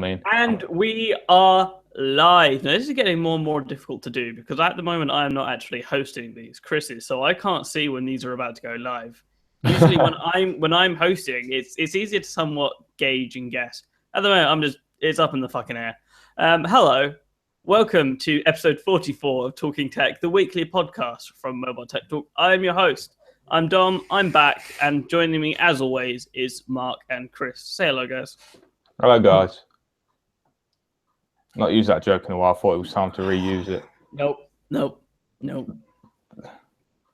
mean. And we are live. Now, this is getting more and more difficult to do because at the moment I am not actually hosting these. Chris is, so I can't see when these are about to go live. Usually when I'm hosting, it's easier to somewhat gauge and guess. At the moment, it's up in the fucking air. Hello, welcome to episode 44 of Talking Tech, the weekly podcast from MobileTechTalk. I am your host. I'm Dom. I'm back, and joining me as always is Mark and Chris. Say hello, guys. Hello, guys. Not used that joke in a while. I thought it was time to reuse it. Nope.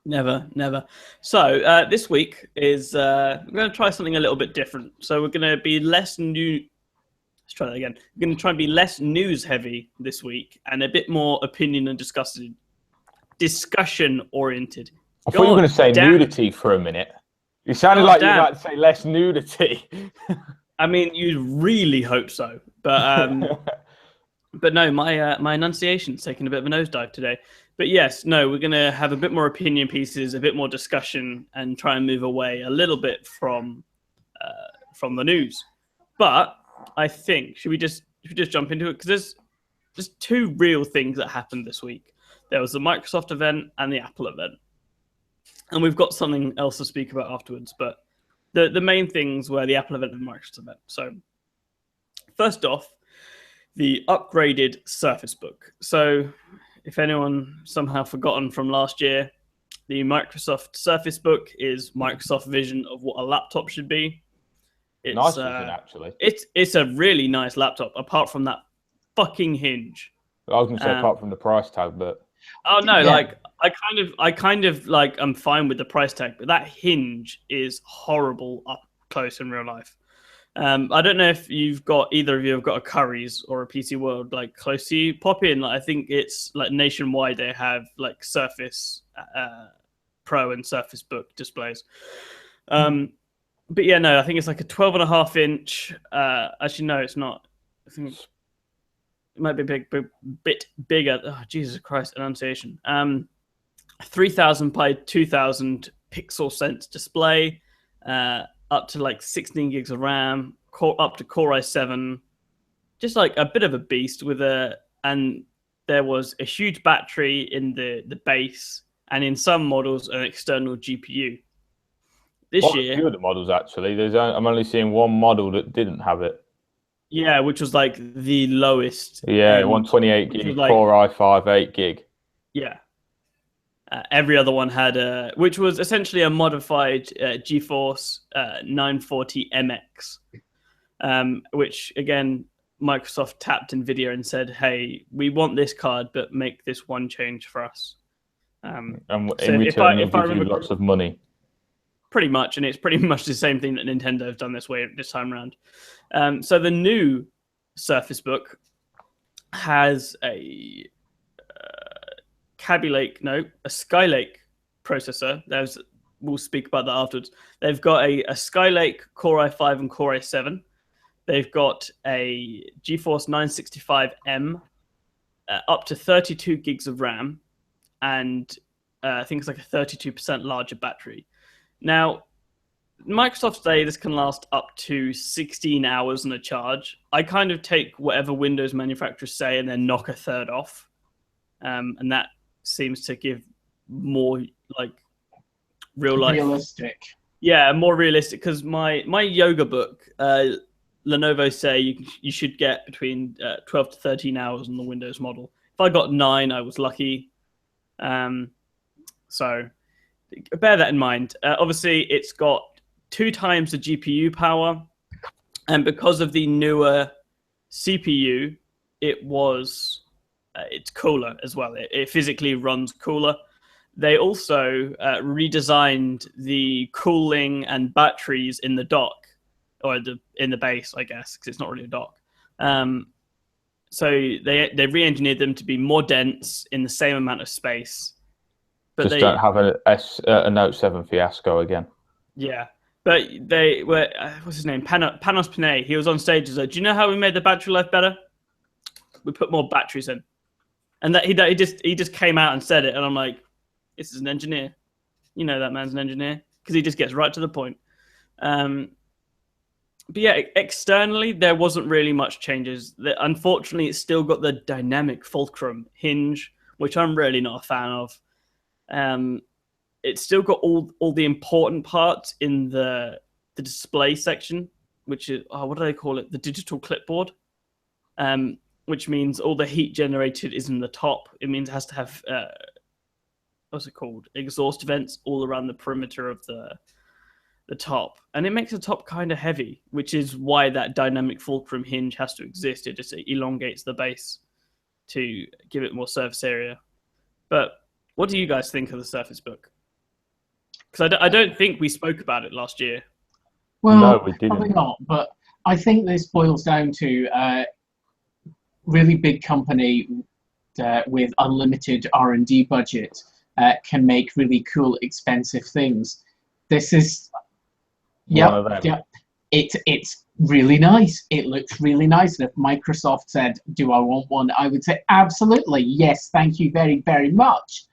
Never. So this week is we're going to try something a little bit different. So we're going to be less new. Let's try that again. We're going to try and be less news heavy this week and a bit more opinion and discussion oriented. I thought you were going to say nudity for a minute. You sounded like you were about to say less nudity. I mean, you'd really hope so, but but no, my enunciation's taking a bit of a nosedive today. But yes, no, we're going to have a bit more opinion pieces, a bit more discussion, and try and move away a little bit from the news. But I think should we just jump into it, because there's two real things that happened this week. There was the Microsoft event and the Apple event, and we've got something else to speak about afterwards. But the main things were the Apple event and the Microsoft event. So first off, the upgraded Surface Book. So if anyone somehow forgotten from last year, the Microsoft Surface Book is Microsoft vision of what a laptop should be. It's nice vision, actually. It's a really nice laptop, apart from that fucking hinge. I was going to say apart from the price tag, but oh no, yeah. Like I kind of like I'm fine with the price tag, but that hinge is horrible up close in real life. I don't know if either of you have got a Currys or a PC World like close to you. Pop in. Like, I think it's like nationwide. They have like Surface Pro and Surface Book displays. But yeah, no, I think it's like a 12.5-inch. Actually, no, it's not. I think it might be a bit bigger. Oh, Jesus Christ, enunciation. 3000 by 2000 pixel sense display. Up to like 16 gigs of RAM, up to Core i7, just like a bit of a beast and there was a huge battery in the base, and in some models an external GPU. This year, a few of the models actually. I'm only seeing one model that didn't have it. Yeah, which was like the lowest. Yeah, 128 gig Core i5, 8 gig. Yeah. Every other one had which was essentially a modified GeForce 940 MX, which again Microsoft tapped NVIDIA and said, "Hey, we want this card, but make this one change for us." And in return, if I remember, lots of money. Pretty much, and it's pretty much the same thing that Nintendo have done this time around. So the new Surface Book has a Skylake processor. We'll speak about that afterwards. They've got a Skylake Core i5 and Core i7. They've got a GeForce 965M, up to 32 gigs of RAM, and I think it's like a 32% larger battery. Now, Microsoft say this can last up to 16 hours on a charge. I kind of take whatever Windows manufacturers say and then knock a third off, and that seems to give more like realistic. Yeah, more realistic, because my yoga book, Lenovo say you should get between 12 to 13 hours on the Windows model. If I got 9, I was lucky. So bear that in mind. Obviously, it's got 2 times the GPU power, and because of the newer CPU, it's cooler as well. It physically runs cooler. They also redesigned the cooling and batteries in the dock, or in the base, I guess, because it's not really a dock. So they re-engineered them to be more dense in the same amount of space. But Just don't have a Note 7 fiasco again. Yeah. But they were, what's his name? Panos Panay. He was on stage. He's like, "Do you know how we made the battery life better? We put more batteries in." And that he just came out and said it, and I'm like, this is an engineer. You know that man's an engineer, because he just gets right to the point. But yeah, externally there wasn't really much changes. Unfortunately, it's still got the dynamic fulcrum hinge, which I'm really not a fan of. It's still got all the important parts in the display section, which is what do they call it? The digital clipboard, which means all the heat generated is in the top. It means it has to have what's it called? Exhaust vents all around the perimeter of the top, and it makes the top kind of heavy, which is why that dynamic fulcrum hinge has to exist. It just elongates the base to give it more surface area. But what do you guys think of the Surface Book? Because I don't think we spoke about it last year. Well, no, we didn't. Probably not. But I think this boils down to a really big company with unlimited R&D budget can make really cool, expensive things. This is, it's really nice. It looks really nice. And if Microsoft said, "Do I want one?" I would say, absolutely, yes, thank you very, very much.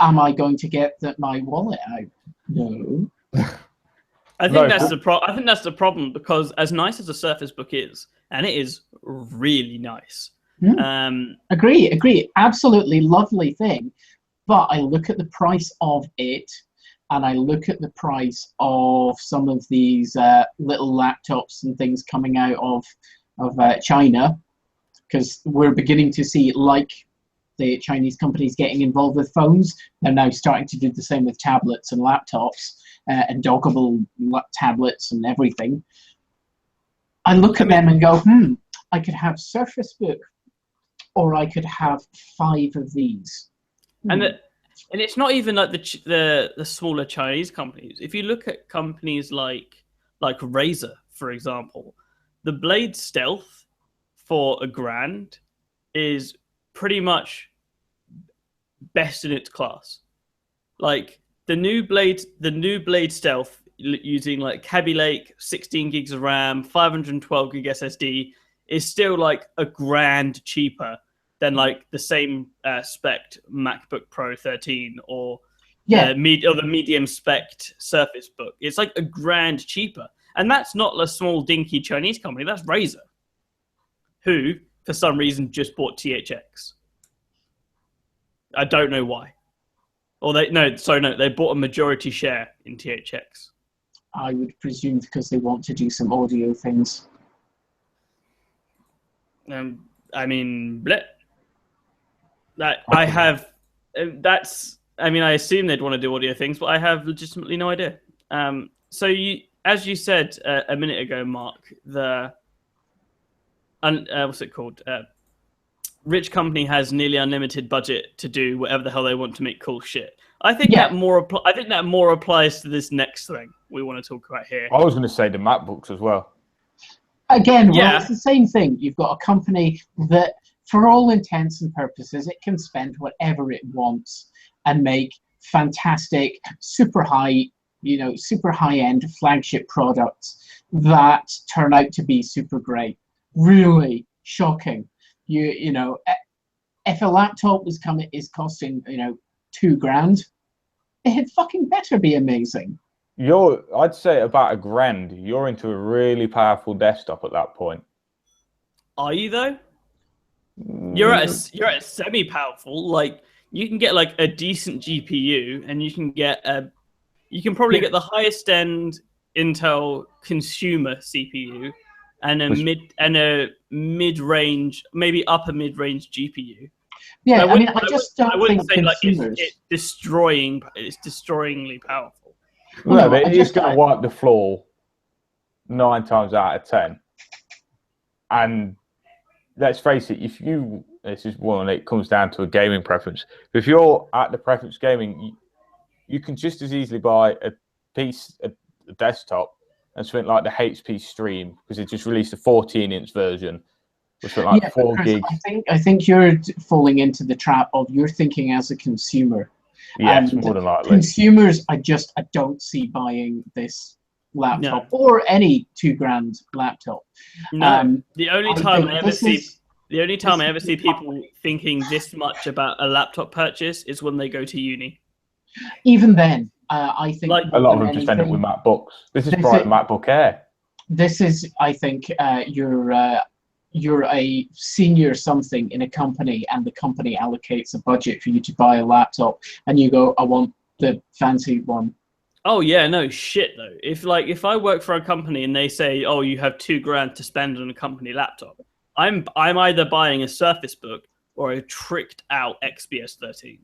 Am I going to get my wallet out? No. I think that's the problem, because as nice as the Surface Book is, and it is really nice. Agree. Absolutely lovely thing. But I look at the price of it, and I look at the price of some of these little laptops and things coming out of China, because we're beginning to see, like the Chinese companies getting involved with phones, they're now starting to do the same with tablets and laptops and dockable tablets and everything. I look at them and go, I could have Surface Book, or I could have 5 of these. And it's not even like the smaller Chinese companies. If you look at companies like Razer, for example, the Blade Stealth for $1,000 is pretty much best in its class. Like the new Blade Stealth, using like Kaby Lake, 16 gigs of RAM, 512 gig SSD, is still like $1,000 cheaper than like the same spec MacBook Pro 13 or the medium spec Surface Book. It's like $1,000 cheaper, and that's not a small dinky Chinese company. That's Razer, who for some reason just bought THX. I don't know why. Or they bought a majority share in THX. I would presume because they want to do some audio things. I mean, I have. I assume they'd want to do audio things, but I have legitimately no idea. So as you said a minute ago, Mark, what's it called? Rich company has nearly unlimited budget to do whatever the hell they want to make cool shit. I think that more applies to this next thing we want to talk about here. I was going to say the MacBooks as well. Again, well, it's the same thing. You've got a company that, for all intents and purposes, it can spend whatever it wants and make fantastic, super high-end flagship products that turn out to be super great. Really shocking. You know, if a laptop is costing $2,000, it fucking better be amazing. I'd say about $1,000. You're into a really powerful desktop at that point. Are you though? You're at a semi-powerful. Like you can get like a decent GPU, and you can probably get the highest end Intel consumer CPU, and a mid-range, maybe upper mid-range GPU. Yeah, I just don't wouldn't think say consumers... like it's destroyingly powerful. No, but it's going to wipe the floor 9 times out of 10. And let's face it, this is one, it comes down to a gaming preference. If you're at the preference gaming, you can just as easily buy a desktop and something like the HP Stream, because it just released a 14-inch version, which was like 4 gigs. I think you're falling into the trap of you're thinking as a consumer. Yes, more than likely. Consumers, I don't see buying this laptop or any $2,000 laptop. No, the only time I ever see people thinking this much about a laptop purchase is when they go to uni. Even then, I think a lot of them just end up with MacBooks. This is probably a MacBook Air. this is, I think, you're a senior something in a company, and the company allocates a budget for you to buy a laptop, and you go, I want the fancy one. Oh yeah, no shit though. If I work for a company and they say, oh, you have $2,000 to spend on a company laptop, I'm either buying a Surface Book or a tricked out XPS 13.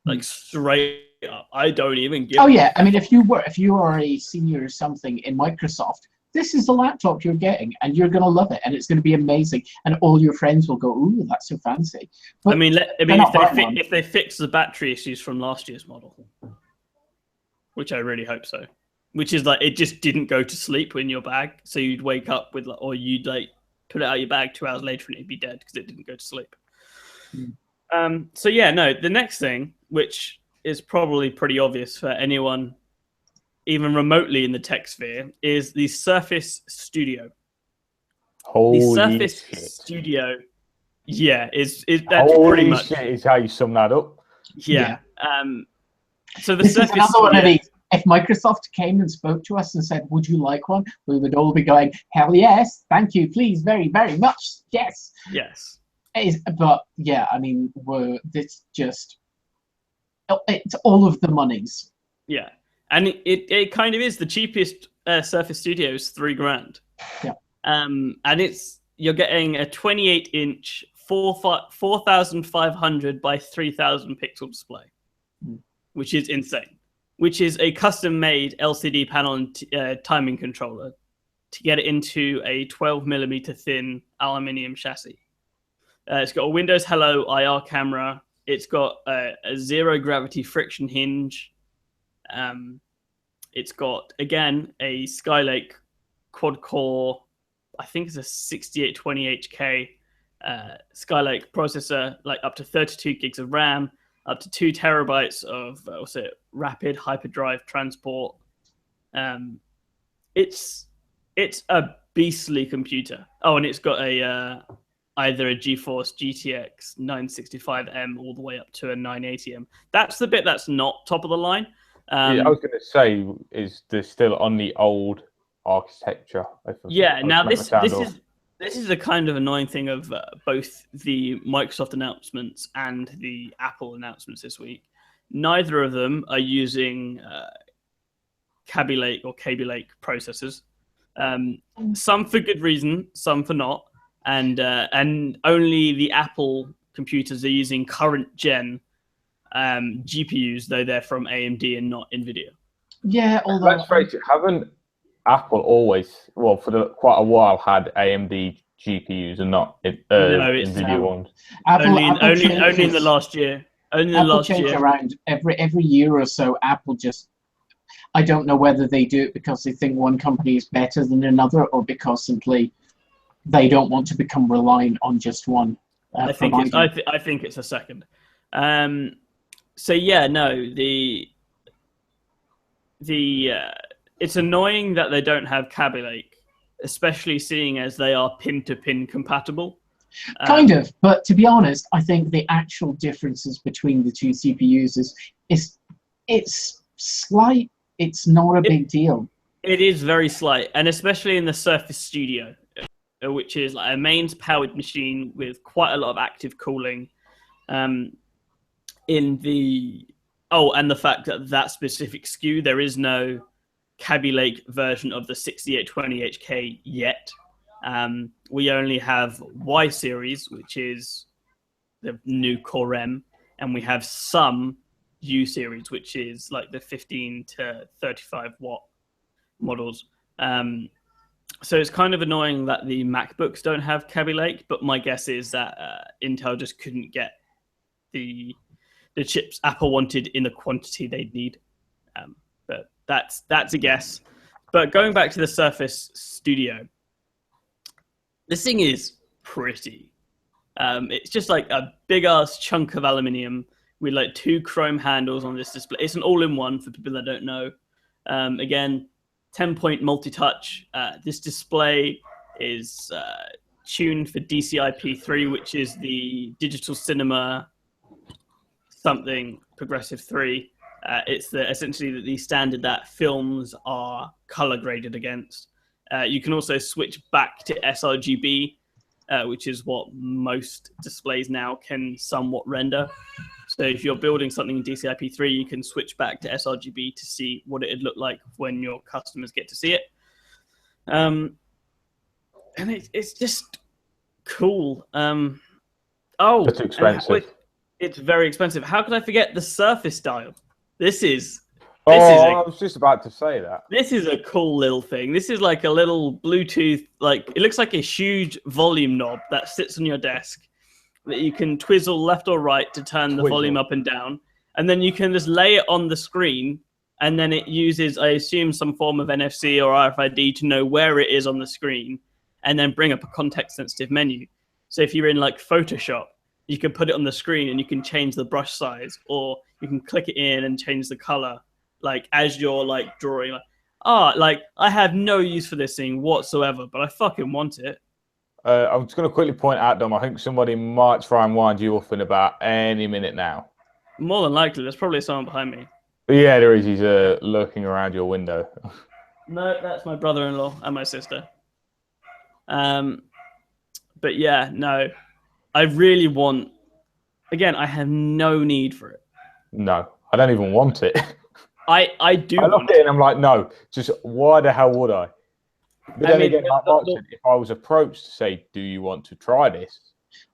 Like straight up, I don't even give. Oh yeah, I mean, if you are a senior or something in Microsoft, this is the laptop you're getting, and you're going to love it, and it's going to be amazing, and all your friends will go, ooh, that's so fancy. But if they fix the battery issues from last year's model, which I really hope so, which is like it just didn't go to sleep in your bag, so you'd wake up with, or you'd like put it out of your bag 2 hours later and it'd be dead because it didn't go to sleep. So yeah, no, the next thing, which is probably pretty obvious for anyone even remotely in the tech sphere, is the Surface Studio. Holy the Surface shit. Studio, yeah, is that's Holy pretty much shit is how you sum that up. Yeah. So the this Surface is another Studio, one of these. If Microsoft came and spoke to us and said, would you like one? We would all be going, hell yes, thank you, please, very, very much, yes. yes, But yeah, I mean, it's all of the monies. yeah, and it kind of is the cheapest Surface Studio is $3,000. Yeah. And you're getting a 28-inch 4,500 by 3,000 pixel display, which is insane. Which is a custom-made LCD panel and timing controller to get it into a 12mm thin aluminium chassis. It's got a Windows Hello IR camera. It's got a zero gravity friction hinge. It's got, again, a Skylake quad-core, I think it's a 6820HK Skylake processor, like up to 32 gigs of RAM, up to 2 terabytes of rapid hyperdrive transport. It's a beastly computer. Oh, and it's got either a GeForce GTX 965M all the way up to a 980M. That's the bit that's not top of the line. Yeah, I was going to say, is they're still on the old architecture. Yeah, now this is a kind of annoying thing of both the Microsoft announcements and the Apple announcements this week. Neither of them are using Kaby Lake or Kaby Lake processors. Some for good reason, some for not, and only the Apple computers are using current gen GPUs, though they're from AMD and not NVIDIA. Yeah, although let's face it, haven't Apple always, well, for quite a while, had AMD GPUs and not NVIDIA ones? Only in the last year. Only in the last year. Around every year or so. Apple just, I don't know whether they do it because they think one company is better than another, or because simply they don't want to become reliant on just one. I think it's a second. So yeah, no, it's annoying that they don't have Kaby Lake, especially seeing as they are pin-to-pin compatible. Kind of, but to be honest, I think the actual differences between the two CPUs it's slight. It's not a big deal. It is very slight, and especially in the Surface Studio, which is like a mains-powered machine with quite a lot of active cooling. And the fact that specific SKU, there is no Kaby Lake version of the 6820HK yet. We only have Y series, which is the new Core M, and we have some U series, which is like the 15 to 35 watt models. So it's kind of annoying that the MacBooks don't have Kaby Lake, but my guess is that Intel just couldn't get the chips Apple wanted in the quantity they'd need. But that's a guess. But going back to the Surface Studio, this thing is pretty. It's just like a big ass chunk of aluminium with like 2 chrome handles on this display. It's an all-in-one for people that don't know. Again, 10-point multi-touch. This display is tuned for DCI-P3, which is the digital cinema something progressive 3. It's essentially the standard that films are color graded against. You can also switch back to sRGB, which is what most displays now can somewhat render. So if you're building something in DCI-P3, you can switch back to sRGB to see what it'd look like when your customers get to see it. And it's just cool. It's expensive. It's very expensive. How could I forget the Surface Dial? I was just about to say that. This is a cool little thing. This is like a little Bluetooth, like it looks like a huge volume knob that sits on your desk that you can twizzle left or right to turn the volume up and down. And then you can just lay it on the screen, and then it uses, I assume, some form of NFC or RFID to know where it is on the screen, and then bring up a context-sensitive menu. So if you're in like Photoshop, you can put it on the screen and you can change the brush size, or you can click it in and change the color, like as you're like drawing. Like I have no use for this thing whatsoever, but I fucking want it. I'm just going to quickly point out, Dom, I think somebody might try and wind you up in about any minute now. More than likely, there's probably someone behind me. Yeah, there is. He's lurking around your window. No, that's my brother-in-law and my sister. But yeah, no, I really want. Again, I have no need for it. No, I don't even want it. I do. I look at it and I'm like, no. Just why the hell would I? But then again, like Mark said, if I was approached to say, "Do you want to try this?"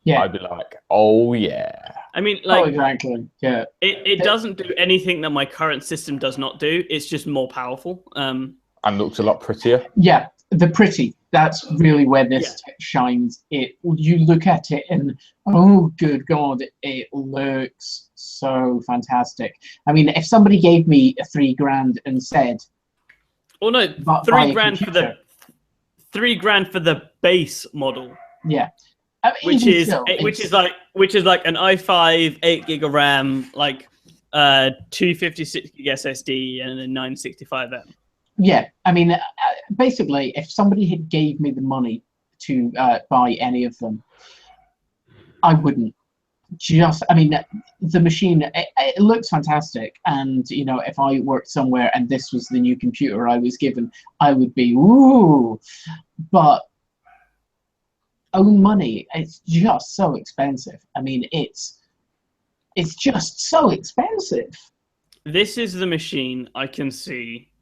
Yeah, I'd be like, "Oh yeah." I mean, like, exactly. Yeah. It doesn't do anything that my current system does not do. It's just more powerful. And looks a lot prettier. Yeah, the pretty. That's really where this shines. You look at it and oh, good God, it looks so fantastic. I mean, if somebody gave me $3,000 and said, "Oh no, $3,000 for the $3,000 for the base model." Yeah. Which is like an i5, 8 gig of RAM, like 256 gig SSD, and a 965M. Yeah, I mean, basically, if somebody had gave me the money to buy any of them, I wouldn't. I mean, the machine, it looks fantastic, and you know, if I worked somewhere and this was the new computer I was given, I would be ooh, but. Own money, it's just so expensive. I mean, it's just so expensive. This is the machine I can see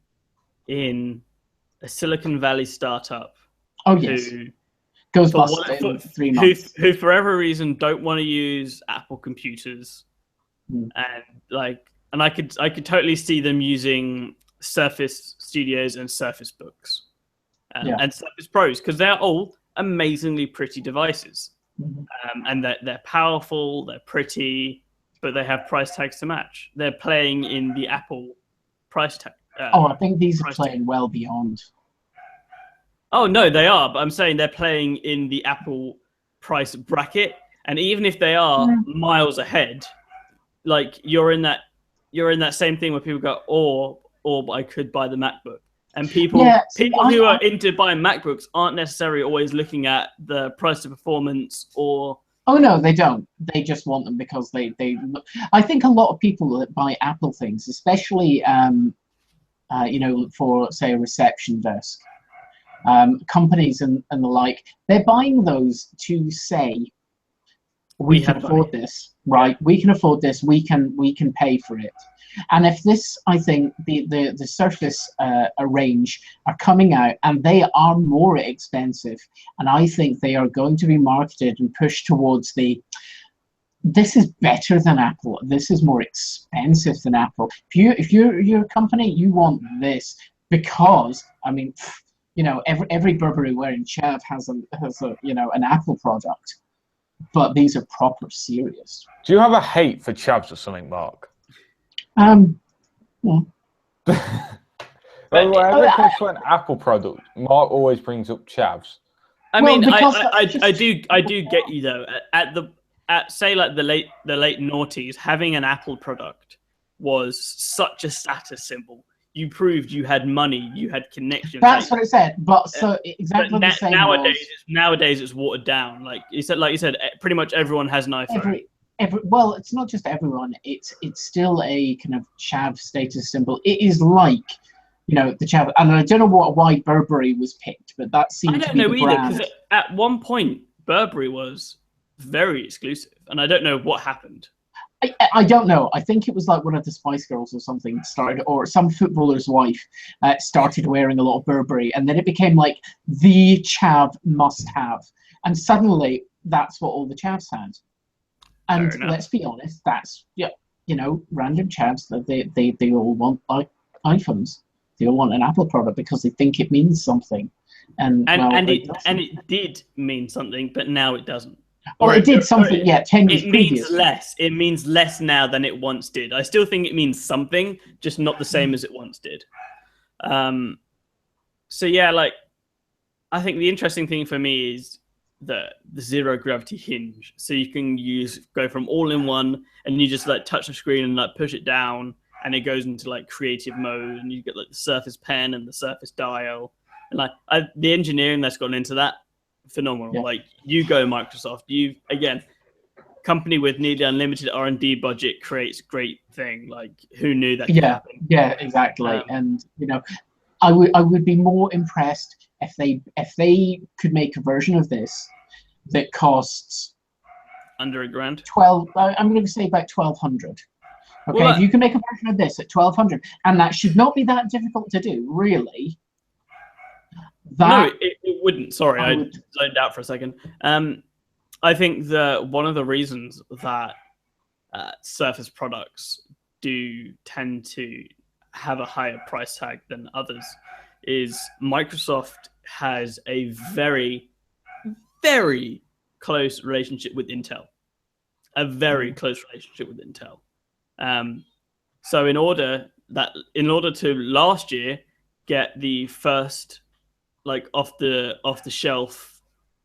in a Silicon Valley startup. Oh yes, goes bust in 3 months. Who for whatever reason don't want to use Apple computers, and I could totally see them using Surface Studios and Surface Books, and Surface Pros, because they're all amazingly pretty devices, and they're powerful, they're pretty, but they have price tags to match. They're playing in the Apple price tag. I think these are playing well beyond. Oh no, they are, but I'm saying they're playing in the Apple price bracket, and even if they are miles ahead, like you're in that same thing where people go, or I could buy the MacBook. And people who are into buying MacBooks aren't necessarily always looking at the price to performance or. Oh no, they don't. They just want them because they. I think a lot of people that buy Apple things, especially you know, for say a reception desk, companies and the like, they're buying those to say, we can afford this, right? We can afford this. We can pay for it. And if this, I think, the Surface range are coming out and they are more expensive, and I think they are going to be marketed and pushed towards this is better than Apple. This is more expensive than Apple. If you're a company, you want this because, I mean, you know, every Burberry wearing chav has a you know, an Apple product, but these are proper serious. Do you have a hate for chavs or something, Mark? Yeah. Whenever it comes to an Apple product, Mark always brings up chavs. I mean, I do get you though. At say like the late noughties, having an Apple product was such a status symbol. You proved you had money, you had connections. That's what it said. But so exactly the same. Nowadays it's watered down. Like you said, pretty much everyone has an iPhone. Well, it's not just everyone. It's still a kind of chav status symbol. It is like you know, the chav. And I don't know why Burberry was picked, but that seemed to be the brand. I don't know either, because at one point Burberry was very exclusive, and I don't know what happened. I don't know. I think it was like one of the Spice Girls or something started, or some footballer's wife started wearing a lot of Burberry, and then it became like the chav must-have, and suddenly that's what all the chavs had. And let's be honest, that's random chavs that they all want iPhones. They all want an Apple product because they think it means something, and it did mean something, but now it doesn't. Or it did something, 10 years previous. Means less. It means less now than it once did. I still think it means something, just not the same as it once did. So yeah, like, I think the interesting thing for me is the zero gravity hinge. So you can go from all-in-one, and you just like touch the screen and like push it down, and it goes into like creative mode, and you get like the Surface Pen and the Surface Dial, and like the engineering that's gone into that. Phenomenal. Like, you go Microsoft, company with nearly unlimited R&D budget creates great thing. Like, who knew that could happen? Yeah, exactly. And I would be more impressed if they could make a version of this that costs under $1,000. I'm going to say about 1,200. Okay, if you can make a version of this at 1,200, and that should not be that difficult to do, really. No, it wouldn't. Sorry, I zoned out for a second. I think that one of the reasons that Surface products do tend to have a higher price tag than others is Microsoft has a very, very close relationship with Intel. A very close relationship with Intel. So in order to last year get the first like off the shelf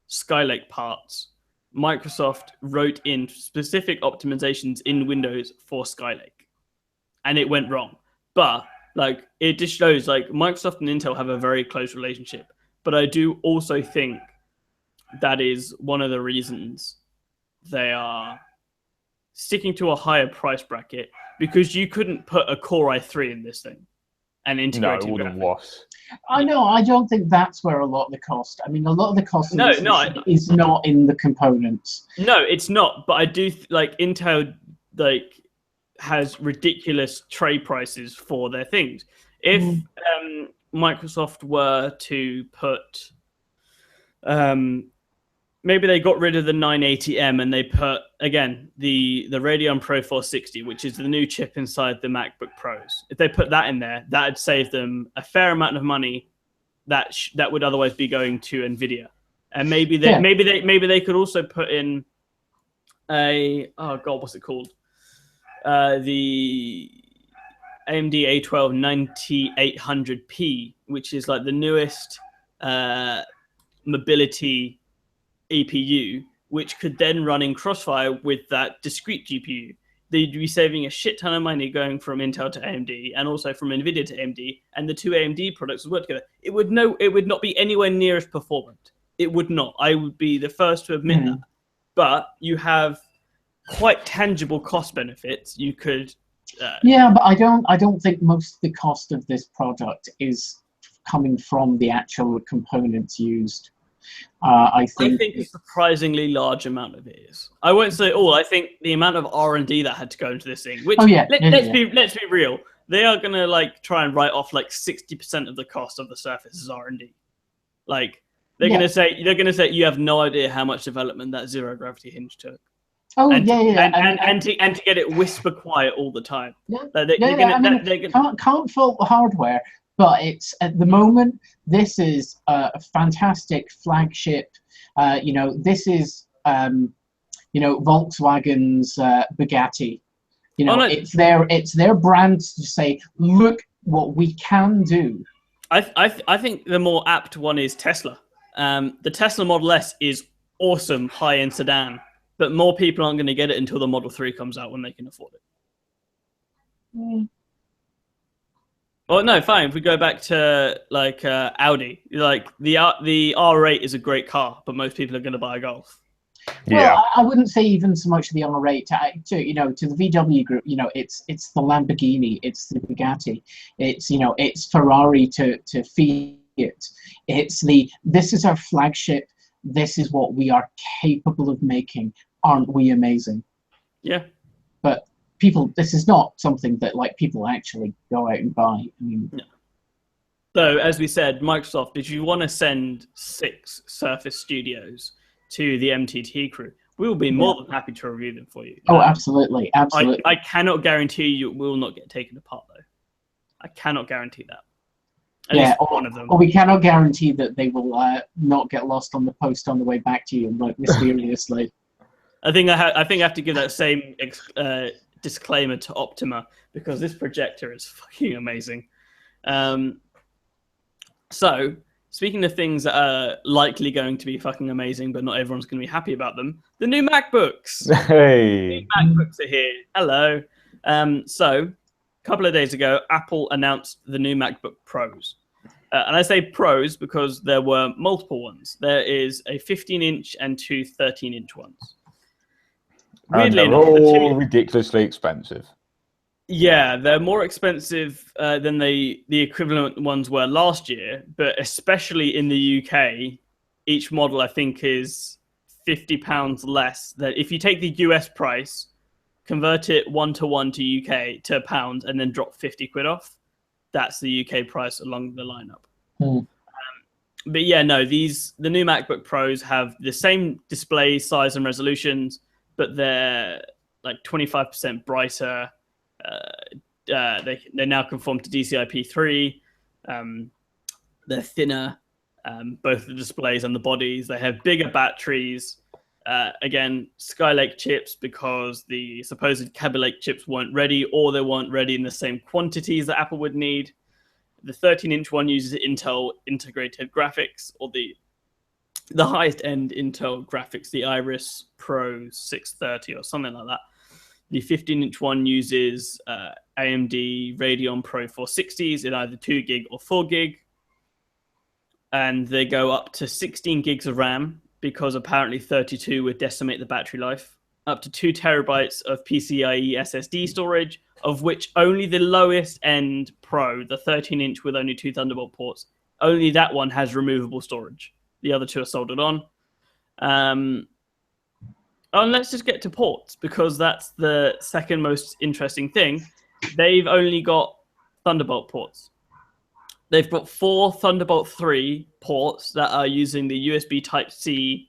Skylake parts, Microsoft wrote in specific optimizations in Windows for Skylake, and it went wrong. But like, it just shows like Microsoft and Intel have a very close relationship. But I do also think that is one of the reasons they are sticking to a higher price bracket, because you couldn't put a Core i3 in this thing and integrate. No, it wouldn't was. I know. I don't think that's where a lot of the cost. I mean, a lot of the cost is not in the components. No, it's not. But I do like Intel has ridiculous tray prices for their things. If Microsoft were to put, maybe they got rid of the 980M and they put, again, the Radeon Pro 460, which is the new chip inside the MacBook Pros. If they put that in there, that would save them a fair amount of money that would otherwise be going to NVIDIA. And maybe they could also put in what's it called? The AMD A12 9800P, which is like the newest mobility APU, which could then run in Crossfire with that discrete GPU. They'd be saving a shit ton of money going from Intel to AMD, and also from NVIDIA to AMD, and the two AMD products would work together. It would not be anywhere near as performant. It would not. I would be the first to admit that. But you have quite tangible cost benefits. You could. But I don't think most of the cost of this product is coming from the actual components used. I think a surprisingly large amount of it is. I won't say all. I think the amount of R&D that had to go into this thing. Which let's be real. They are gonna like try and write off like 60% of the cost of the Surface as R&D. Like they're gonna say you have no idea how much development that zero gravity hinge took. And to get it whisper quiet all the time. Can't fault the hardware, but it's at the moment this is a fantastic flagship. This is Volkswagen's Bugatti. It's their brand to say, look what we can do. I think the more apt one is Tesla. The Tesla Model S is awesome high-end sedan. But more people aren't going to get it until the Model 3 comes out when they can afford it. Well, no, fine. If we go back to like Audi, like the R8 is a great car, but most people are going to buy a Golf. Well, I wouldn't say even so much the honor rate to the VW group. It's the Lamborghini, it's the Bugatti, it's Ferrari to Fiat. This is our flagship. This is what we are capable of making. Aren't we amazing? Yeah. But this is not something that people actually go out and buy. I mean, no. So, as we said, Microsoft, if you want to send 6 Surface Studios to the MTT crew, we will be more than happy to review them for you. Oh, absolutely. I cannot guarantee you will not get taken apart, though. I cannot guarantee that. At least one of them. Or we cannot guarantee that they will not get lost on the post on the way back to you, mysteriously. I think I have to give that same disclaimer to Optima, because this projector is fucking amazing. So, speaking of things that are likely going to be fucking amazing, but not everyone's going to be happy about them, the new MacBooks. Hey. The new MacBooks are here. Hello. So, a couple of days ago, Apple announced the new MacBook Pros. And I say Pros because there were multiple ones. There is a 15-inch and 2 13-inch ones. Weirdly enough, they're all ridiculously expensive. Yeah, they're more expensive than the equivalent ones were last year, but especially in the UK, each model I think is £50 less. That if you take the US price, convert it 1-to-1 to UK to £1, and then drop 50 quid off, that's the UK price along the lineup. But yeah, no, the new MacBook Pros have the same display size and resolutions, but they're like 25% brighter. They now conform to DCI-P3. They're thinner, both the displays and the bodies. They have bigger batteries. Again, Skylake chips, because the supposed Kaby Lake chips weren't ready, or they weren't ready in the same quantities that Apple would need. The 13-inch one uses Intel integrated graphics, or the highest end Intel graphics, the Iris Pro 630 or something like that. The 15-inch one uses AMD Radeon Pro 460s in either 2 gig or 4 gig. And they go up to 16 gigs of RAM, because apparently 32 would decimate the battery life. Up to 2 terabytes of PCIe SSD storage, of which only the lowest end Pro, the 13-inch with only 2 Thunderbolt ports, only that one has removable storage. The other 2 are soldered on. And let's just get to ports, because that's the second most interesting thing. They've only got Thunderbolt ports. They've got 4 Thunderbolt 3 ports that are using the USB Type-C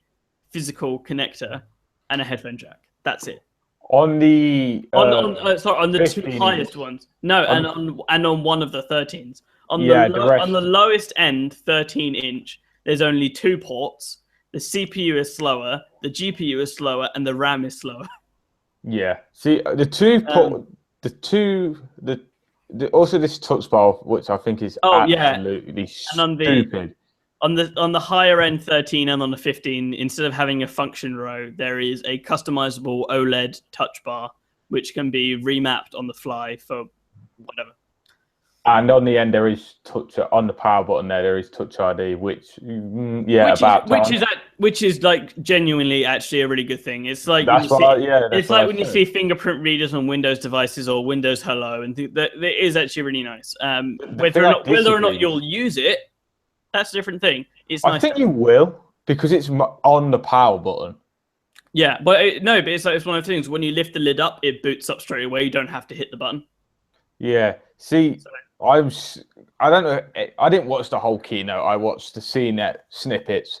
physical connector and a headphone jack. That's it. On the on the 2 highest ones. No, and on one of the 13s. On the lowest end 13-inch, there's only 2 ports. The CPU is slower, the GPU is slower, and the RAM is slower. Yeah. See, also this touch bar, which I think is absolutely stupid. On the higher end 13 and on the 15, instead of having a function row, there is a customizable OLED touch bar, which can be remapped on the fly for whatever. And on the end, there is touch on the power button. There is Touch ID, which is like genuinely actually a really good thing. It's like when you see fingerprint readers on Windows devices or Windows Hello, and that is actually really nice. Whether or not you'll use it, that's a different thing. It's nice. I think you will, because it's on the power button. Yeah, but it's one of the things. When you lift the lid up, it boots up straight away. You don't have to hit the button. Yeah. See. I don't know. I didn't watch the whole keynote. I watched the CNET snippets,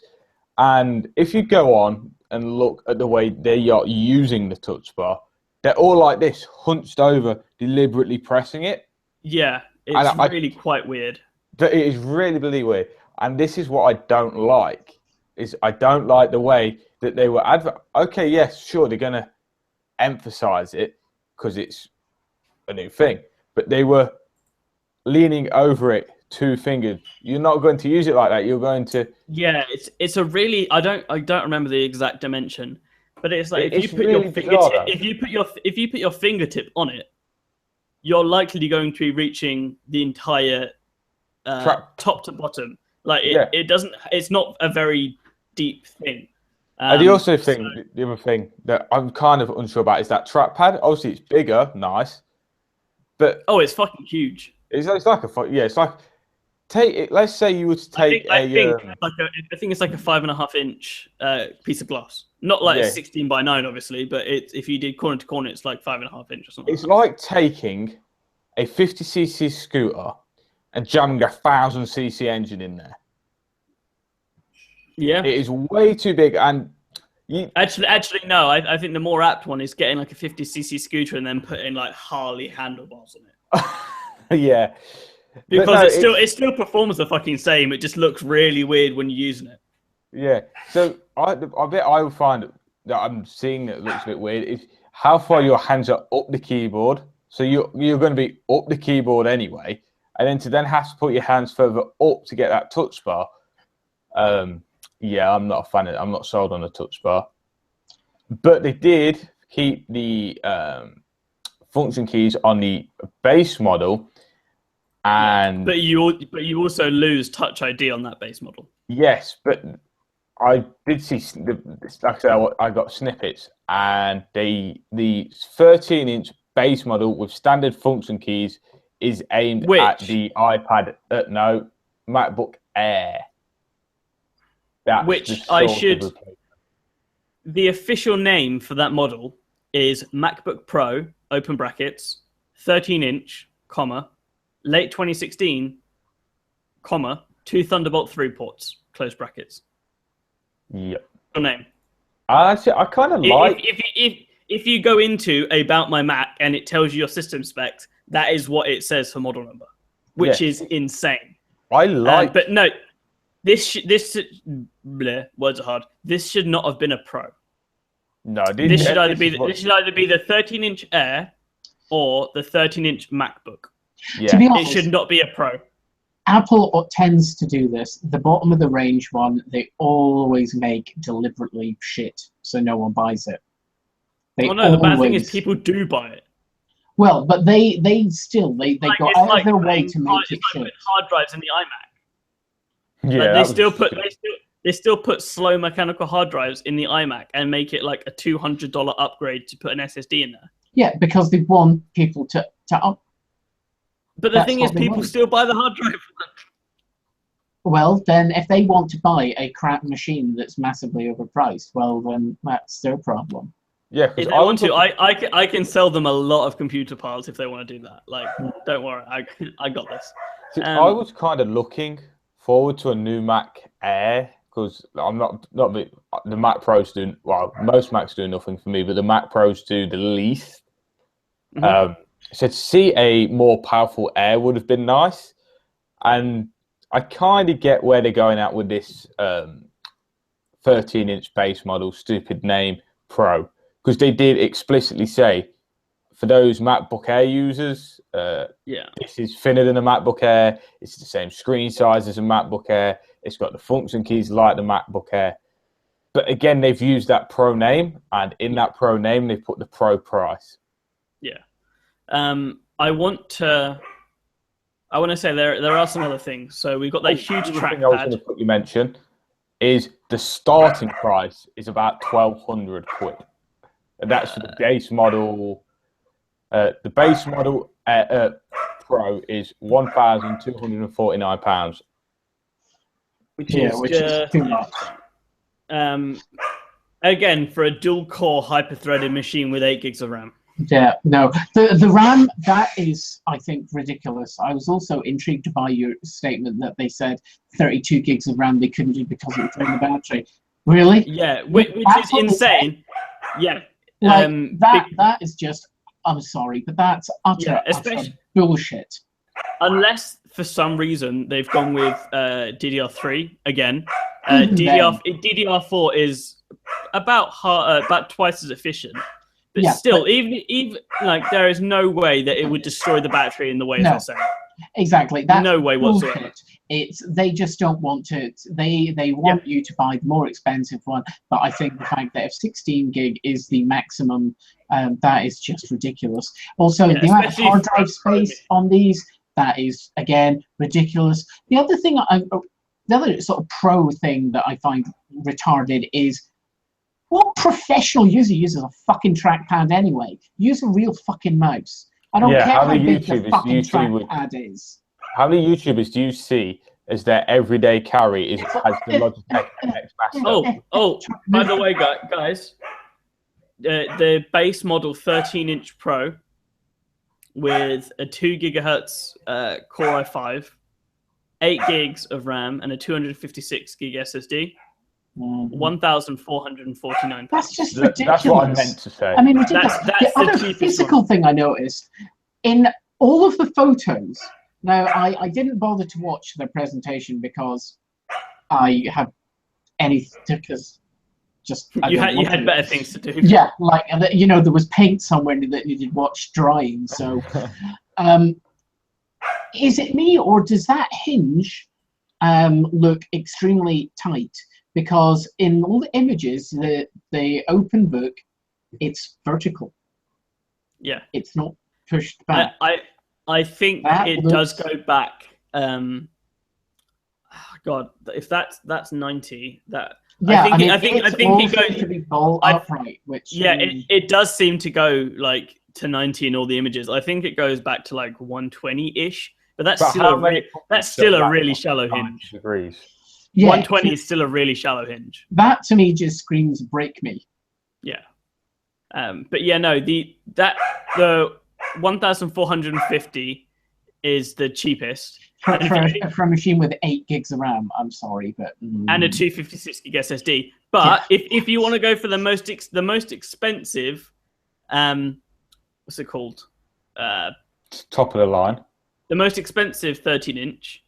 and if you go on and look at the way they are using the touch bar, they're all like this, hunched over, deliberately pressing it. Yeah, it's really quite weird. It is really weird, and this is what I don't like. I don't like the way that they were Okay, yes, sure, they're going to emphasize it because it's a new thing, but they were leaning over it 2 fingers. You're not going to use it like that. You're going to. Yeah, it's a really. I don't remember the exact dimension, but it's like if you put your fingertip on it, you're likely going to be reaching the entire top to bottom. Like it doesn't. It's not a very deep thing. I do also think the other thing that I'm kind of unsure about is that trackpad. Obviously, it's bigger, nice, but it's fucking huge. It's like it's like take it. Let's say you were to take I think it's like a 5.5-inch piece of glass, not like a 16 by 9, obviously, but if you did corner to corner, it's like 5.5 inch or something. It's like taking a 50cc scooter and jamming a 1000cc engine in there. Yeah, it is way too big, and actually no. I think the more apt one is getting like a 50cc scooter and then putting like Harley handlebars on it. Yeah, because it still performs the fucking same. It just looks really weird when you're using it. Yeah. So I bet I would find that I'm seeing that it looks a bit weird is how far your hands are up the keyboard. So you're going to be up the keyboard anyway, and then to have to put your hands further up to get that touch bar. Yeah, I'm not a fan of it. I'm not sold on the touch bar. But they did keep the function keys on the base model, and but you also lose Touch ID on that base model. Yes, but I did see, like I said, I got snippets, and the 13-inch base model with standard function keys is aimed at the iPad. No, MacBook Air. The official name for that model is MacBook Pro, open brackets, 13-inch, comma, late 2016, comma, 2 Thunderbolt 3 ports, close brackets. Yep. Your name. I kind of like... If you go into About My Mac and it tells you your system specs, that is what it says for model number, which is insane. I like... but no... words are hard. This should not have been a Pro. No, this should either be the 13-inch Air or the 13-inch MacBook. Yeah. To be honest, it should not be a Pro. Apple tends to do this. The bottom of the range one, they always make deliberately shit, so no one buys it. The bad thing is people do buy it. Well, but they got out of their way to make it shit. Hard drives in the iMac. Yeah, they still put slow mechanical hard drives in the iMac and make it like a $200 upgrade to put an SSD in there. Yeah, because they want people to up. But the thing is, people still buy the hard drive. Well, then if they want to buy a crap machine that's massively overpriced, well, then that's their problem. Yeah, if they want to, I can sell them a lot of computer parts if they want to do that. Like, don't worry, I got this. I was kind of looking forward to a new Mac Air because I'm not the Mac Pros do most Macs do nothing for me, but the Mac Pros do the least. So to see a more powerful Air would have been nice, and I kind of get where they're going at with this 13-inch base model, stupid name, Pro, because they did explicitly say for those MacBook Air users, this is thinner than a MacBook Air. It's the same screen size as a MacBook Air. It's got the function keys like the MacBook Air. But again, they've used that Pro name, and in that Pro name, they've put the Pro price. Yeah. I want to say there are some other things. So we've got that huge trackpad. I was going to quickly mention is the starting price is about £1,200. And that's for the base model. The base model Pro is £1,249, which is too much. Again, for a dual-core hyper-threaded machine with 8 gigs of RAM. Yeah, no. The RAM, that is, I think, ridiculous. I was also intrigued by your statement that they said 32 gigs of RAM they couldn't do because it would drain the battery. Really? Yeah, which is insane. Yeah. Like, that is just, I'm sorry, but that's utter bullshit. Unless, for some reason, they've gone with DDR3 again. DDR4 is about twice as efficient. But still, even like there is no way that it would destroy the battery in the way they're saying. Exactly. That's no way whatsoever. They just don't want to. They want you to buy the more expensive one. But I think the fact that if 16 gig is the maximum, that is just ridiculous. Also, the amount of hard drive space on these, that is again ridiculous. The other thing, the other sort of pro thing that I find retarded is What professional user uses a fucking trackpad anyway? Use a real fucking mouse. I don't care how big the fucking trackpad is. How many YouTubers do you see as their everyday carry has the Logitech MX Master? Oh, by the way, guys, the base model 13-inch Pro with a 2 gigahertz Core i5, 8 gigs of RAM, and a 256 gig SSD. 1,449. That's just ridiculous. That's what I meant to say. I mean, ridiculous. The other physical thing I noticed in all of the photos. Now, I didn't bother to watch the presentation because I have because just you had better things to do. Yeah, like there was paint somewhere that needed watch drying. So, is it me or does that hinge look extremely tight? Because in all the images, the open book, it's vertical. Yeah, it's not pushed back. I think it does go back. God, if that's 90, that yeah, I think it goes to be bolt upright, which it does seem to go like to 90 in all the images. I think it goes back to like 120-ish, but that's still a really shallow hinge. Degrees. Yeah, 120 is still a really shallow hinge. That to me just screams break me. Yeah. But yeah, no, the 1,450 is the cheapest. For a machine with 8 gigs of RAM, I'm sorry, but and a 256 gig SSD. But if you want to go for the most expensive, what's it called? Top of the line. The most expensive 13-inch.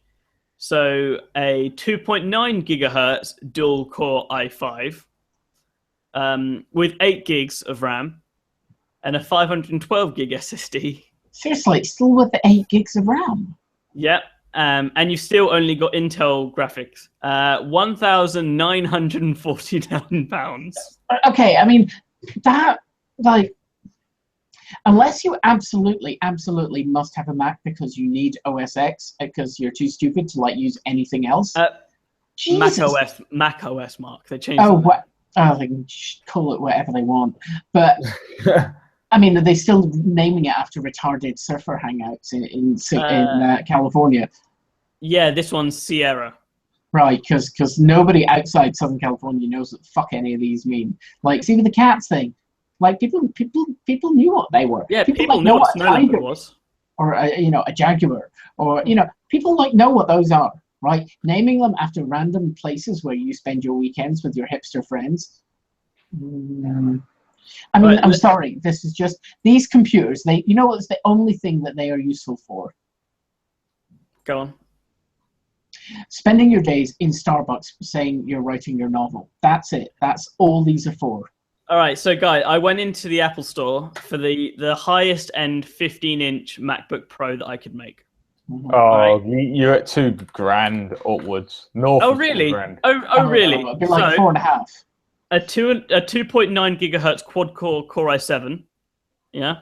So a 2.9 gigahertz dual core i5 with 8 gigs of RAM and a 512 gig SSD. Seriously, still with the 8 gigs of RAM? Yeah. And you've still only got Intel graphics. £1,949. Okay, I mean, that, like, unless you absolutely must have a Mac because you need OS X because you're too stupid to like use anything else. Mac OS, Mark. They changed. They can call it whatever they want, but I mean, are they still naming it after retarded surfer hangouts in California? Yeah, this one's Sierra. Right, because nobody outside Southern California knows what the fuck any of these mean. Like, see with the cats thing. Like people knew what they were. Yeah, people knew what a snow leopard was, or a jaguar, or people know what those are, right? Naming them after random places where you spend your weekends with your hipster friends. I mean, I'm sorry. This is just these computers. It's the only thing that they are useful for. Go on. Spending your days in Starbucks saying you're writing your novel. That's it. That's all these are for. All right, so Guy, I went into the Apple Store for the highest end 15-inch MacBook Pro that I could make. Oh, right. You're at $2,000 upwards. Oh, really? Oh, really? It'd be like 4.5. A 2.9 gigahertz quad core Core i7. Yeah.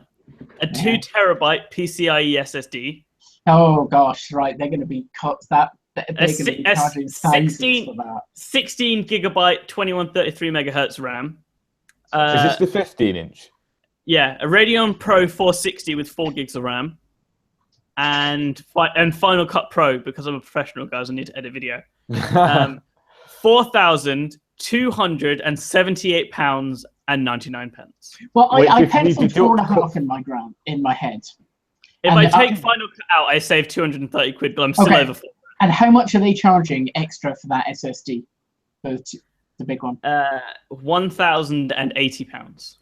A 2 terabyte PCIe SSD. Oh gosh, right. They're going to be cut that. They're going to be charging 16 for that. 16 gigabyte 2133 megahertz RAM. Is this the 15-inch? Yeah, a Radeon Pro 460 with 4 gigs of RAM, and Final Cut Pro because I'm a professional, guys. I need to edit video. £4,278.99. Well, I penciled 4.5 in my head. If I take Final Cut out, I save 230 quid, but I'm still over 4. And how much are they charging extra for that SSD? The big one. £1,080.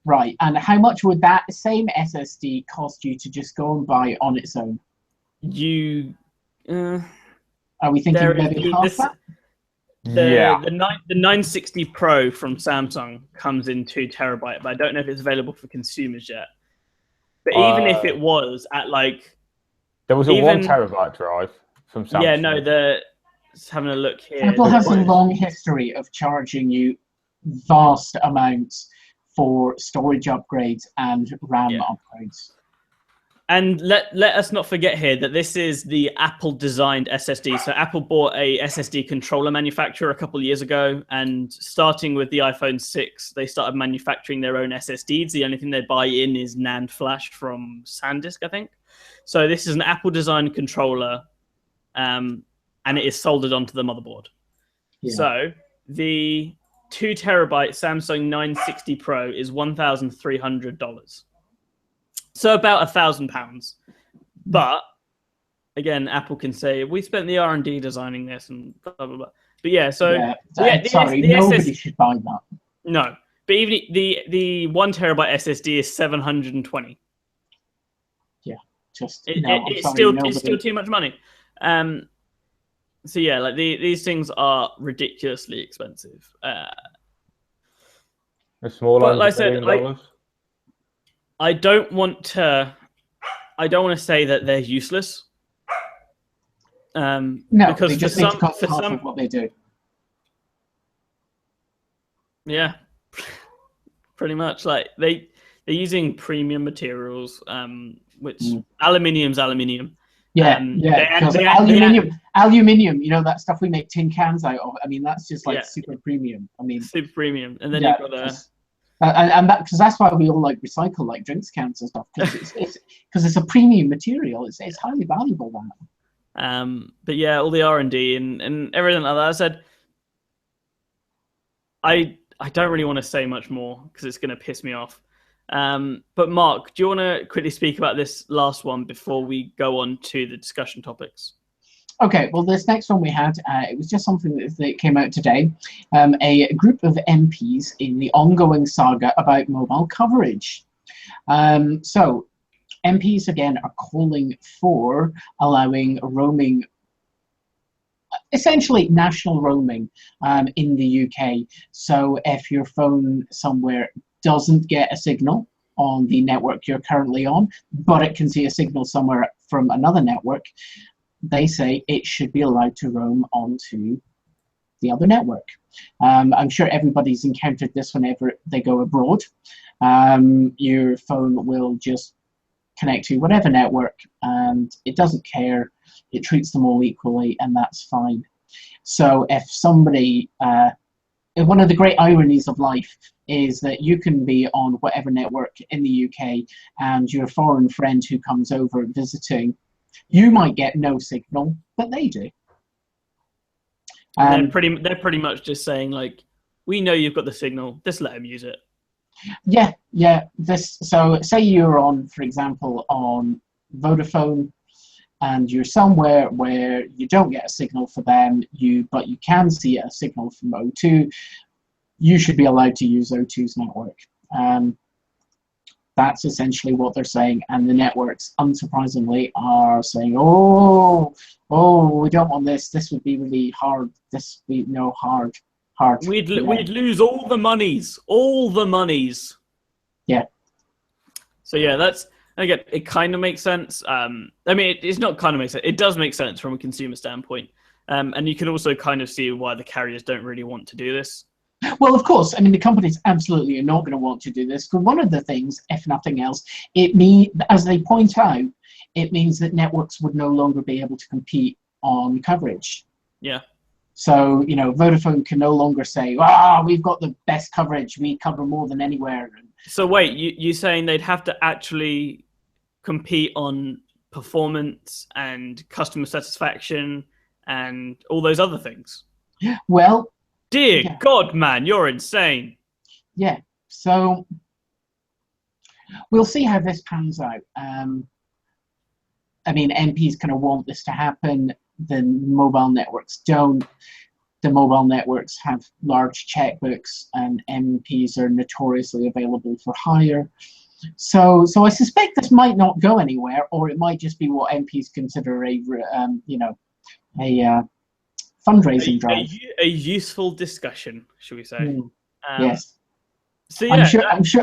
Right, and how much would that same SSD cost you to just go and buy on its own? Are we thinking maybe half that? The 960 Pro from Samsung comes in 2 terabyte, but I don't know if it's available for consumers yet. But even if it was at like, there was a 1 terabyte drive from Samsung. Yeah, no, just having a look here. Apple has a long history of charging you vast amounts for storage upgrades and RAM upgrades. And let us not forget here that this is the Apple-designed SSD. So Apple bought a SSD controller manufacturer a couple of years ago, and starting with the iPhone 6, they started manufacturing their own SSDs. The only thing they buy in is NAND flash from SanDisk, I think. So this is an Apple-designed controller, and it is soldered onto the motherboard. Yeah. So the 2 terabyte Samsung 960 Pro is $1,300. So about £1,000, but again, Apple can say we spent the R&D designing this and blah blah blah. But yeah, so nobody should buy that. No, but even the 1 terabyte SSD is 720. Yeah, it's still too much money. So yeah, like these things are ridiculously expensive. The small ones, like I said, I don't want to say that they're useless. No, because they just need to cost half of what they do. Yeah, pretty much. Like they're using premium materials, which aluminium's aluminium. Yeah, aluminium. You know that stuff we make tin cans out of. I mean, that's just like super premium. I mean, super premium, and then you've got and because that's why we all like recycle like drinks cans and stuff, because it's a premium material. It's highly valuable. That. But yeah, all the R&D and everything like that. I said, I don't really want to say much more because it's going to piss me off. But Mark, do you want to quickly speak about this last one before we go on to the discussion topics? Okay, well, this next one we had, it was just something that came out today. A group of MPs in the ongoing saga about mobile coverage. So, MPs, again, are calling for allowing roaming, essentially national roaming in the UK. So, if your phone somewhere doesn't get a signal on the network you're currently on, but it can see a signal somewhere from another network, they say it should be allowed to roam onto the other network. I'm sure everybody's encountered this whenever they go abroad. Your phone will just connect to whatever network, and it doesn't care. It treats them all equally, and that's fine. So if somebody, one of the great ironies of life is that you can be on whatever network in the UK, and your foreign friend who comes over visiting, you might get no signal, but they do. They're pretty much just saying, like, we know you've got the signal, just let them use it. Yeah. So say you're on, for example, on Vodafone, and you're somewhere where you don't get a signal for them, but you can see a signal from O2. You should be allowed to use O2's network. That's essentially what they're saying, and the networks, unsurprisingly, are saying, "Oh, we don't want this. This would be really hard. This would be hard. We'd lose all the monies. Yeah. So yeah, that's again. It kind of makes sense. I mean, it's not kind of makes sense. It does make sense from a consumer standpoint, and you can also kind of see why the carriers don't really want to do this. Well, of course, I mean, the companies absolutely are not going to want to do this. Because one of the things, if nothing else, as they point out, it means that networks would no longer be able to compete on coverage. Yeah. So, Vodafone can no longer say, we've got the best coverage, we cover more than anywhere. So wait, you're saying they'd have to actually compete on performance and customer satisfaction and all those other things? Well... Dear God, man, you're insane. Yeah, so we'll see how this pans out. I mean, MPs kind of want this to happen. The mobile networks don't. The mobile networks have large checkbooks, and MPs are notoriously available for hire. So I suspect this might not go anywhere, or it might just be what MPs consider a fundraising drive. A useful discussion, should we say? Yes. So yeah,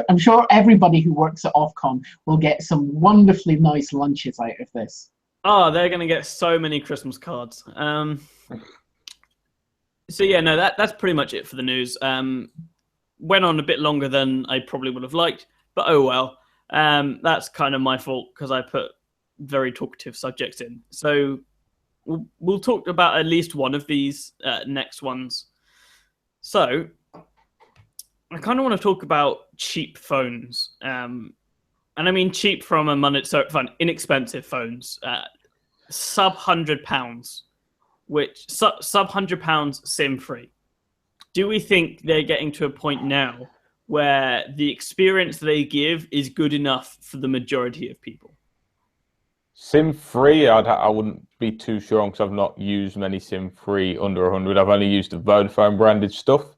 I'm sure everybody who works at Ofcom will get some wonderfully nice lunches out of this. Oh, they're going to get so many Christmas cards. So yeah, no, that's pretty much it for the news. Went on a bit longer than I probably would have liked, but oh well. That's kind of my fault because I put very talkative subjects in. So we'll talk about at least one of these next ones. So I kind of want to talk about cheap phones. And I mean cheap from a monetary fund, inexpensive phones, sub £100, which sub £100 SIM free. Do we think they're getting to a point now where the experience they give is good enough for the majority of people? SIM free, I wouldn't be too sure on because I've not used many SIM free under 100. I've only used the Vodafone branded stuff.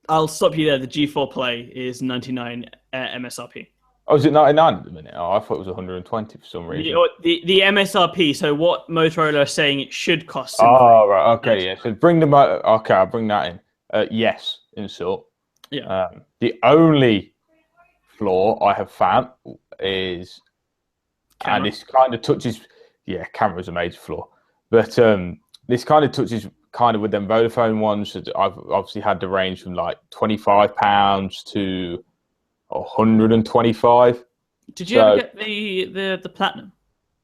I'll stop you there. The G4 Play is 99 MSRP. Oh, is it 99 at the minute? Oh, I thought it was 120 for some reason. The MSRP, so what Motorola are saying it should cost. Oh, right. Okay, yeah. So bring them out. Okay, I'll bring that in. Yes, in short. Yeah. The only flaw I have found is, Camera. and this kind of touches, yeah, camera's a major flaw. But this kind of touches kind of with them Vodafone ones. I've obviously had the range from like £25 to 125. Did you ever get the platinum?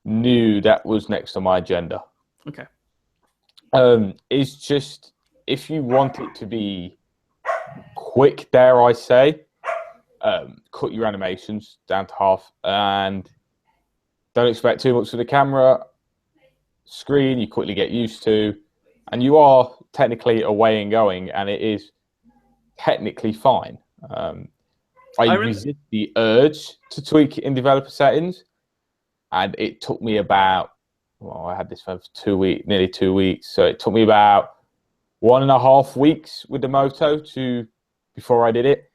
No, that was next on my agenda. Okay. It's just if you want it to be quick, dare I say, cut your animations down to half and don't expect too much for the camera. Screen you quickly get used to, and you are technically away and going, and it is technically fine. I resist the urge to tweak it in developer settings, and it took me about, well, I had this phone for nearly 2 weeks, so it took me about 1.5 weeks with the Moto before I did it.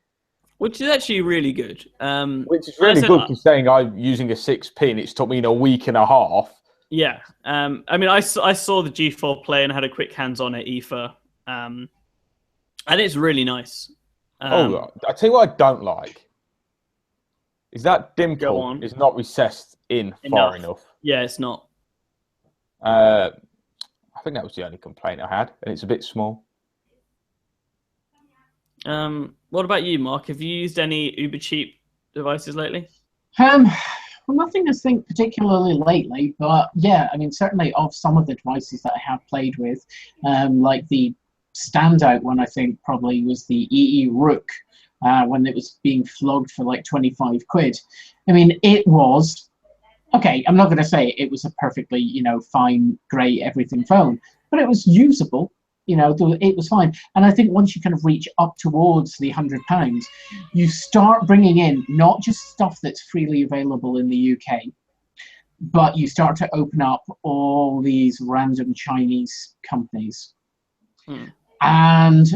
Which is actually really good. Which is really good considering I'm using a 6-pin. It's took me a week and a half. Yeah. I mean, I saw the G4 Play and had a quick hands-on at IFA, and it's really nice. I tell you what I don't like is that dimple is not recessed in far enough. Yeah, it's not. I think that was the only complaint I had, and it's a bit small. What about you, Mark? Have you used any uber cheap devices lately? Well, nothing to think particularly lately, but yeah, I mean, certainly of some of the devices that I have played with, like the standout one, I think probably was the EE Rook, when it was being flogged for like 25 quid. I mean, it was, okay, I'm not going to say it was a perfectly, fine, great, everything phone, but it was usable. It was fine. And I think once you kind of reach up towards the £100, you start bringing in not just stuff that's freely available in the UK, but you start to open up all these random Chinese companies. And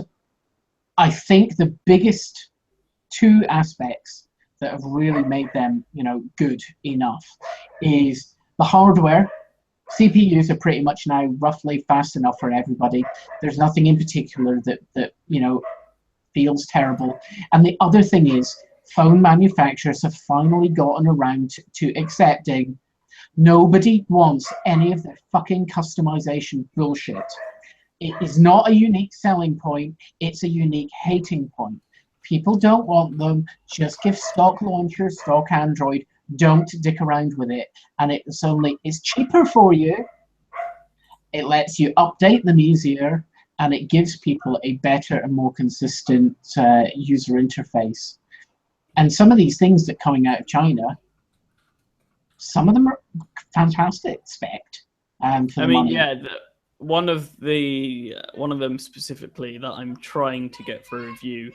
I think the biggest two aspects that have really made them, good enough is the hardware. CPUs are pretty much now roughly fast enough for everybody. There's nothing in particular that feels terrible. And the other thing is, phone manufacturers have finally gotten around to accepting nobody wants any of their fucking customization bullshit. It is not a unique selling point. It's a unique hating point. People don't want them. Just give stock launcher, stock Android. Don't dick around with it. And it's cheaper for you. It lets you update them easier, and it gives people a better and more consistent user interface. And some of these things that are coming out of China, some of them are fantastic spec. One of them specifically that I'm trying to get for review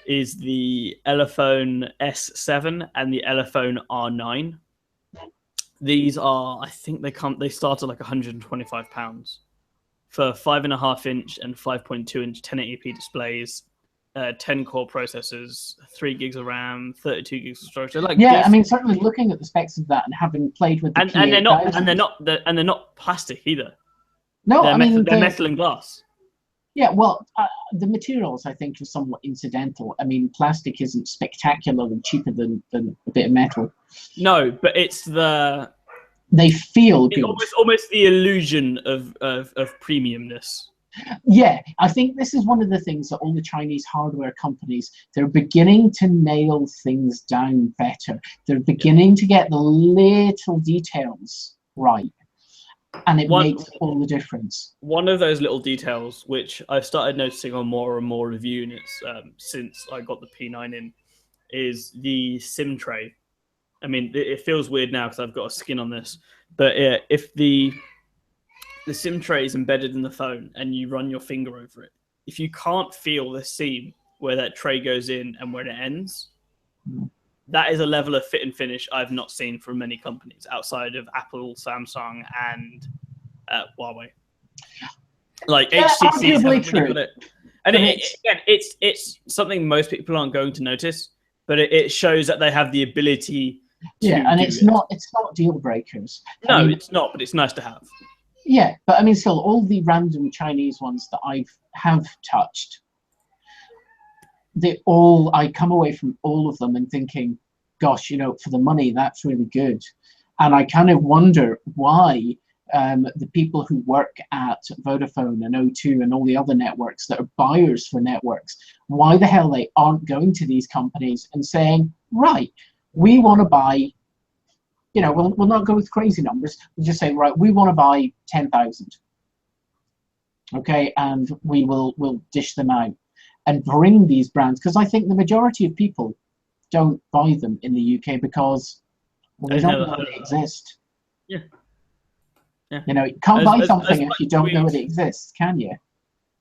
is the Elephone S7 and the Elephone R9. These are, I think they start at like £125 for 5.5-inch and 5.2-inch 1080p displays, 10-core processors, 3 gigs of RAM, 32 gigs of storage. I mean, certainly looking at the specs of that and having played with the they're not plastic either. No, they're metal and glass. Yeah, well, the materials, I think, are somewhat incidental. I mean, plastic isn't spectacularly cheaper than a bit of metal. No, but it's they feel good. Almost the illusion of premiumness. Yeah, I think this is one of the things that all the Chinese hardware companies, they're beginning to nail things down better. They're beginning to get the little details right, and it makes all the difference. One of those little details, which I've started noticing on more and more review units since I got the P9 in, is the SIM tray. I mean, it feels weird now because I've got a skin on this, but if the SIM tray is embedded in the phone and you run your finger over it, if you can't feel the seam where that tray goes in and where it ends, that is a level of fit and finish I've not seen from many companies outside of Apple, Samsung, and Huawei. Like HTC, really got it. And again, it's something most people aren't going to notice, but it shows that they have the ability to and it's not deal breakers. No, I mean, it's not, but it's nice to have. Yeah, but I mean, still, all the random Chinese ones that have touched, I come away from all of them and thinking, gosh, you know, for the money, that's really good. And I kind of wonder why the people who work at Vodafone and O2 and all the other networks that are buyers for networks, why the hell they aren't going to these companies and saying, right, we want to buy, you know, we'll not go with crazy numbers. We'll just say, right, we want to buy 10,000. Okay, and we'll dish them out and bring these brands, because I think the majority of people don't buy them in the UK because they don't know they exist. Yeah. Yeah. You know, you can't buy something if you don't know it exists, can you?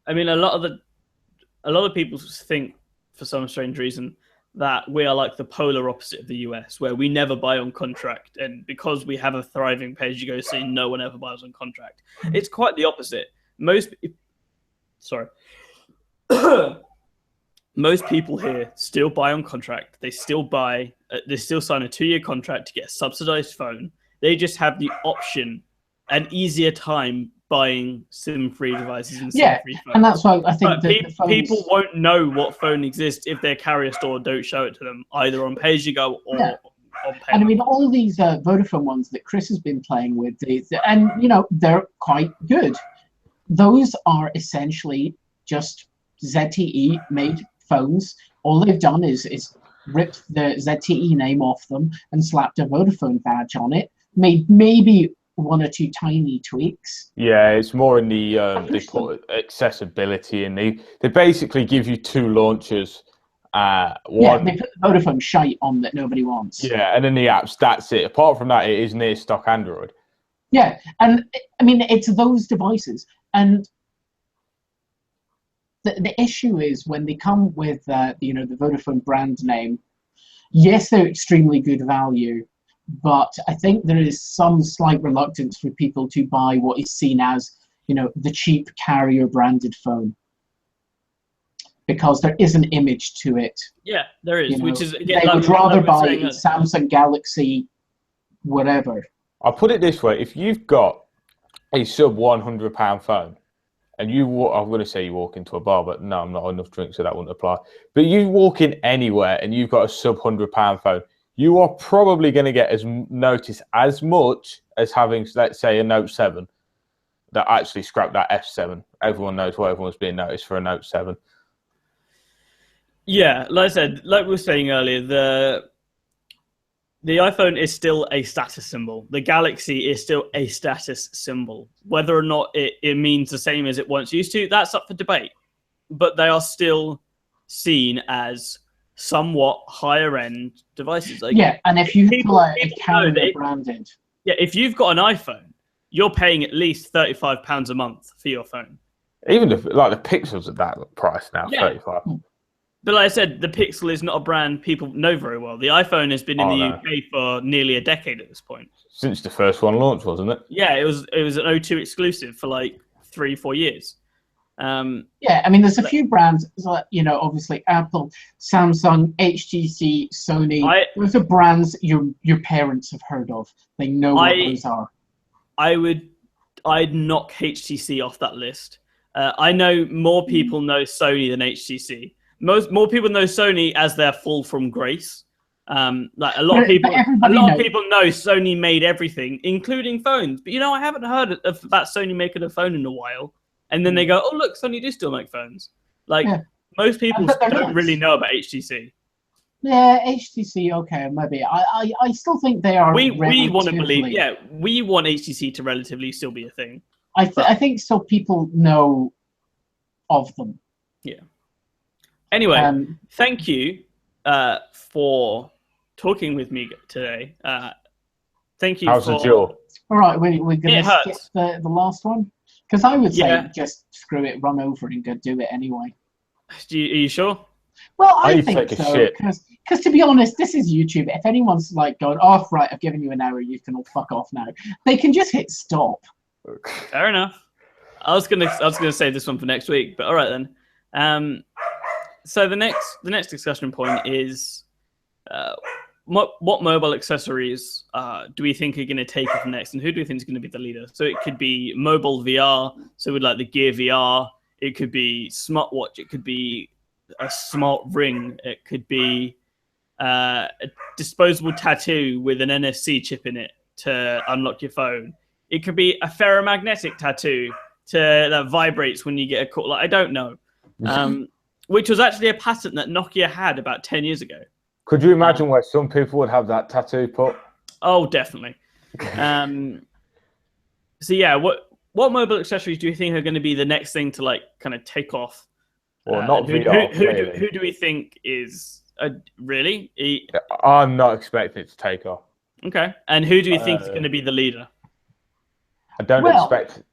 I mean, a lot of people think, for some strange reason, that we are like the polar opposite of the US, where we never buy on contract, and because we have a thriving pay-as-you-go scene, no one ever buys on contract. It's quite the opposite. Most people here still buy on contract. They still sign a 2-year contract to get a subsidized phone. They just have the option, an easier time buying SIM-free devices and SIM-free phones. And that's why I think people won't know what phone exists if their carrier store don't show it to them, either on pay-as-you-go or on pay. And I mean, all these Vodafone ones that Chris has been playing with, and you know, they're quite good. Those are essentially just ZTE-made phones. All they've done is ripped the ZTE name off them and slapped a Vodafone badge on it. Made maybe 1 or 2 tiny tweaks. Yeah, it's more in the they call it accessibility, and they basically give you 2 launchers. They put the Vodafone shite on that nobody wants. Yeah, and then the apps, that's it. Apart from that, it is near stock Android. Yeah, and I mean, it's those devices. And the issue is when they come with the Vodafone brand name, yes, they're extremely good value, but I think there is some slight reluctance for people to buy what is seen as, you know, the cheap carrier branded phone, because there is an image to it. Yeah, there is. You know, which is they would rather buy a Samsung Galaxy, whatever. I'll put it this way: if you've got a sub £100 phone, and I'm going to say you walk into a bar, but no, I'm not enough drink, so that wouldn't apply. But you walk in anywhere and you've got a sub £100 phone, you are probably going to get noticed as much as having, let's say, a Note 7 that actually scrapped that F7. Everyone knows what everyone's being noticed for a Note 7. Yeah, like I said, like we were saying earlier, the iPhone is still a status symbol. The Galaxy is still a status symbol. Whether or not it means the same as it once used to, that's up for debate. But they are still seen as somewhat higher end devices. Like, yeah, and if you play a camera branded. Yeah, if you've got an iPhone, you're paying at least £35 a month for your phone. Even the Pixel's at that price now, yeah. 35. But like I said, the Pixel is not a brand people know very well. The iPhone has been in the UK for nearly a decade at this point. Since the first one launched, wasn't it? Yeah, it was an O2 exclusive for like 3-4 years. Yeah, I mean, there's a few brands, you know, obviously Apple, Samsung, HTC, Sony. Those are brands your parents have heard of. They know what those are. I'd knock HTC off that list. I know more people know Sony than HTC. More people know Sony as their fall from grace. Like a lot of people know Sony made everything, including phones. But you know, I haven't heard of that Sony making a phone in a while. and then they go, "Oh, look, Sony do still make phones." Like most people don't really know about HTC. Yeah, HTC. Okay, maybe. I still think they are. We want to believe. Yeah, we want HTC to relatively still be a thing. I think so. People know of them. Yeah. Anyway, thank you for talking with me today. Thank you. How's the jaw? All right, we're going to skip the last one because I would say just screw it, run over and go do it anyway. Are you sure? Well, I think so because to be honest, this is YouTube. If anyone's like going, "Oh, right, I've given you an hour, you can all fuck off now," they can just hit stop. Fair enough. I was gonna save this one for next week, but all right then. So the next discussion point is what mobile accessories do we think are going to take off next, and who do we think is going to be the leader? So it could be mobile VR, so with like the Gear VR. It could be smartwatch. It could be a smart ring. It could be a disposable tattoo with an NFC chip in it to unlock your phone. It could be a ferromagnetic tattoo that vibrates when you get a call. Like, I don't know. Which was actually a patent that Nokia had about 10 years ago. Could you imagine where some people would have that tattoo put? Oh, definitely. So yeah, what mobile accessories do you think are going to be the next thing to like kind of take off? Well, not VR. Who do we think is really? I'm not expecting it to take off. Okay, and who do you think is going to be the leader? I don't expect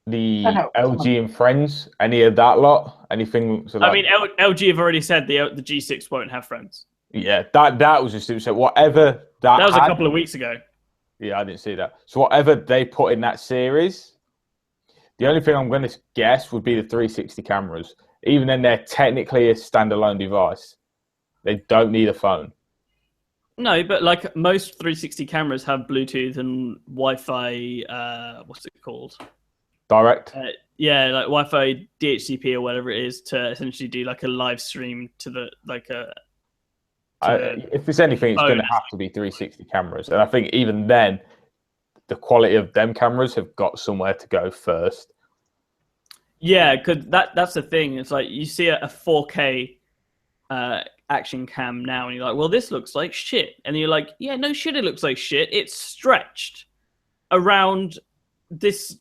the LG and Friends, any of that lot, anything. So I mean, LG have already said the G6 won't have Friends. Yeah, that was just so whatever that was a couple of weeks ago. Yeah, I didn't see that. So whatever they put in that series, the only thing I'm going to guess would be the 360 cameras. Even then, they're technically a standalone device. They don't need a phone. No, but like most 360 cameras have Bluetooth and Wi-Fi. What's it called? Direct. Yeah, like Wi-Fi DHCP or whatever it is to essentially do like a live stream to the like a. If it's anything, it's going to have to be 360 cameras, and I think even then, the quality of them cameras have got somewhere to go first. Yeah, because that's the thing. It's like you see a 4K action cam now, and you're like, well, this looks like shit. And you're like, yeah, no shit, it looks like shit. It's stretched around this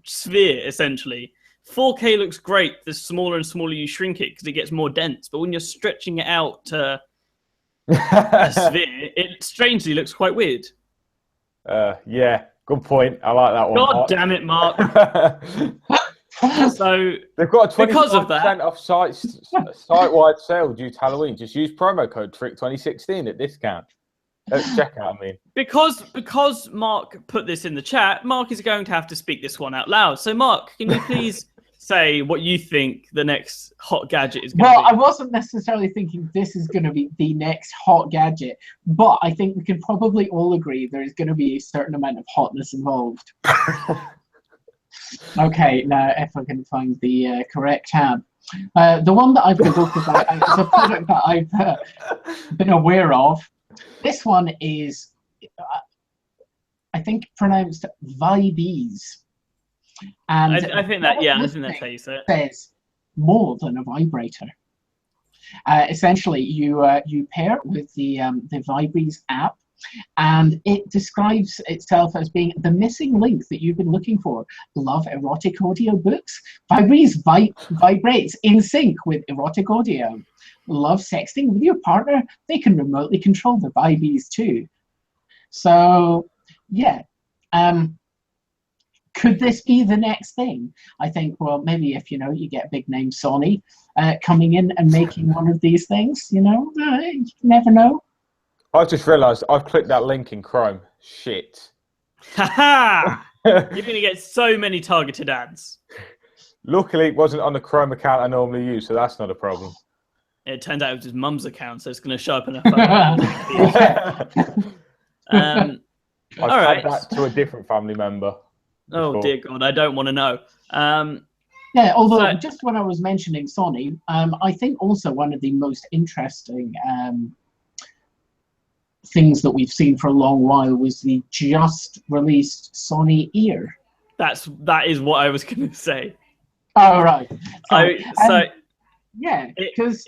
sphere, essentially. 4K looks great. The smaller and smaller you shrink it because it gets more dense. But when you're stretching it out to a sphere, it strangely looks quite weird. Yeah, good point. I like that one. God damn it, Mark. So they've got a 25% off site-wide sale due to Halloween. Just use promo code TRICK2016 at discount. Check out, I mean. Because Mark put this in the chat, Mark is going to have to speak this one out loud. So, Mark, can you please say what you think the next hot gadget is going to be? Well, I wasn't necessarily thinking this is going to be the next hot gadget, but I think we can probably all agree there is going to be a certain amount of hotness involved. Okay, now if I can find the correct tab. The one that I've Googled about is a product that I've been aware of. This one is, I think, pronounced Vibes. And I think that, yeah, I think that's how you say it. Says more than a vibrator. Essentially, you pair it with the Vibes app, and it describes itself as being the missing link that you've been looking for. Love erotic audio books? Vibes vibrates in sync with erotic audio. Love sexting with your partner? They can remotely control the Vibes too. So, yeah. Could this be the next thing? I think, well, maybe if, you get big name Sony coming in and making one of these things, you never know. I just realised I've clicked that link in Chrome. Shit. Haha! You're going to get so many targeted ads. Luckily, it wasn't on the Chrome account I normally use, so that's not a problem. It turned out it was his mum's account, so it's going to show up in a phone. I've had that to a different family member. Oh, dear God, I don't want to know. Yeah, although just when I was mentioning Sony, I think also one of the most interesting things that we've seen for a long while was the just released Sony Ear. That is what I was going to say. Oh, right. Yeah, because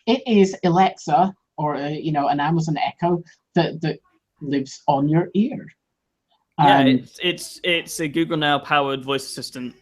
it is Alexa or an Amazon Echo that lives on your ear. Yeah, it's a Google Now powered voice assistant,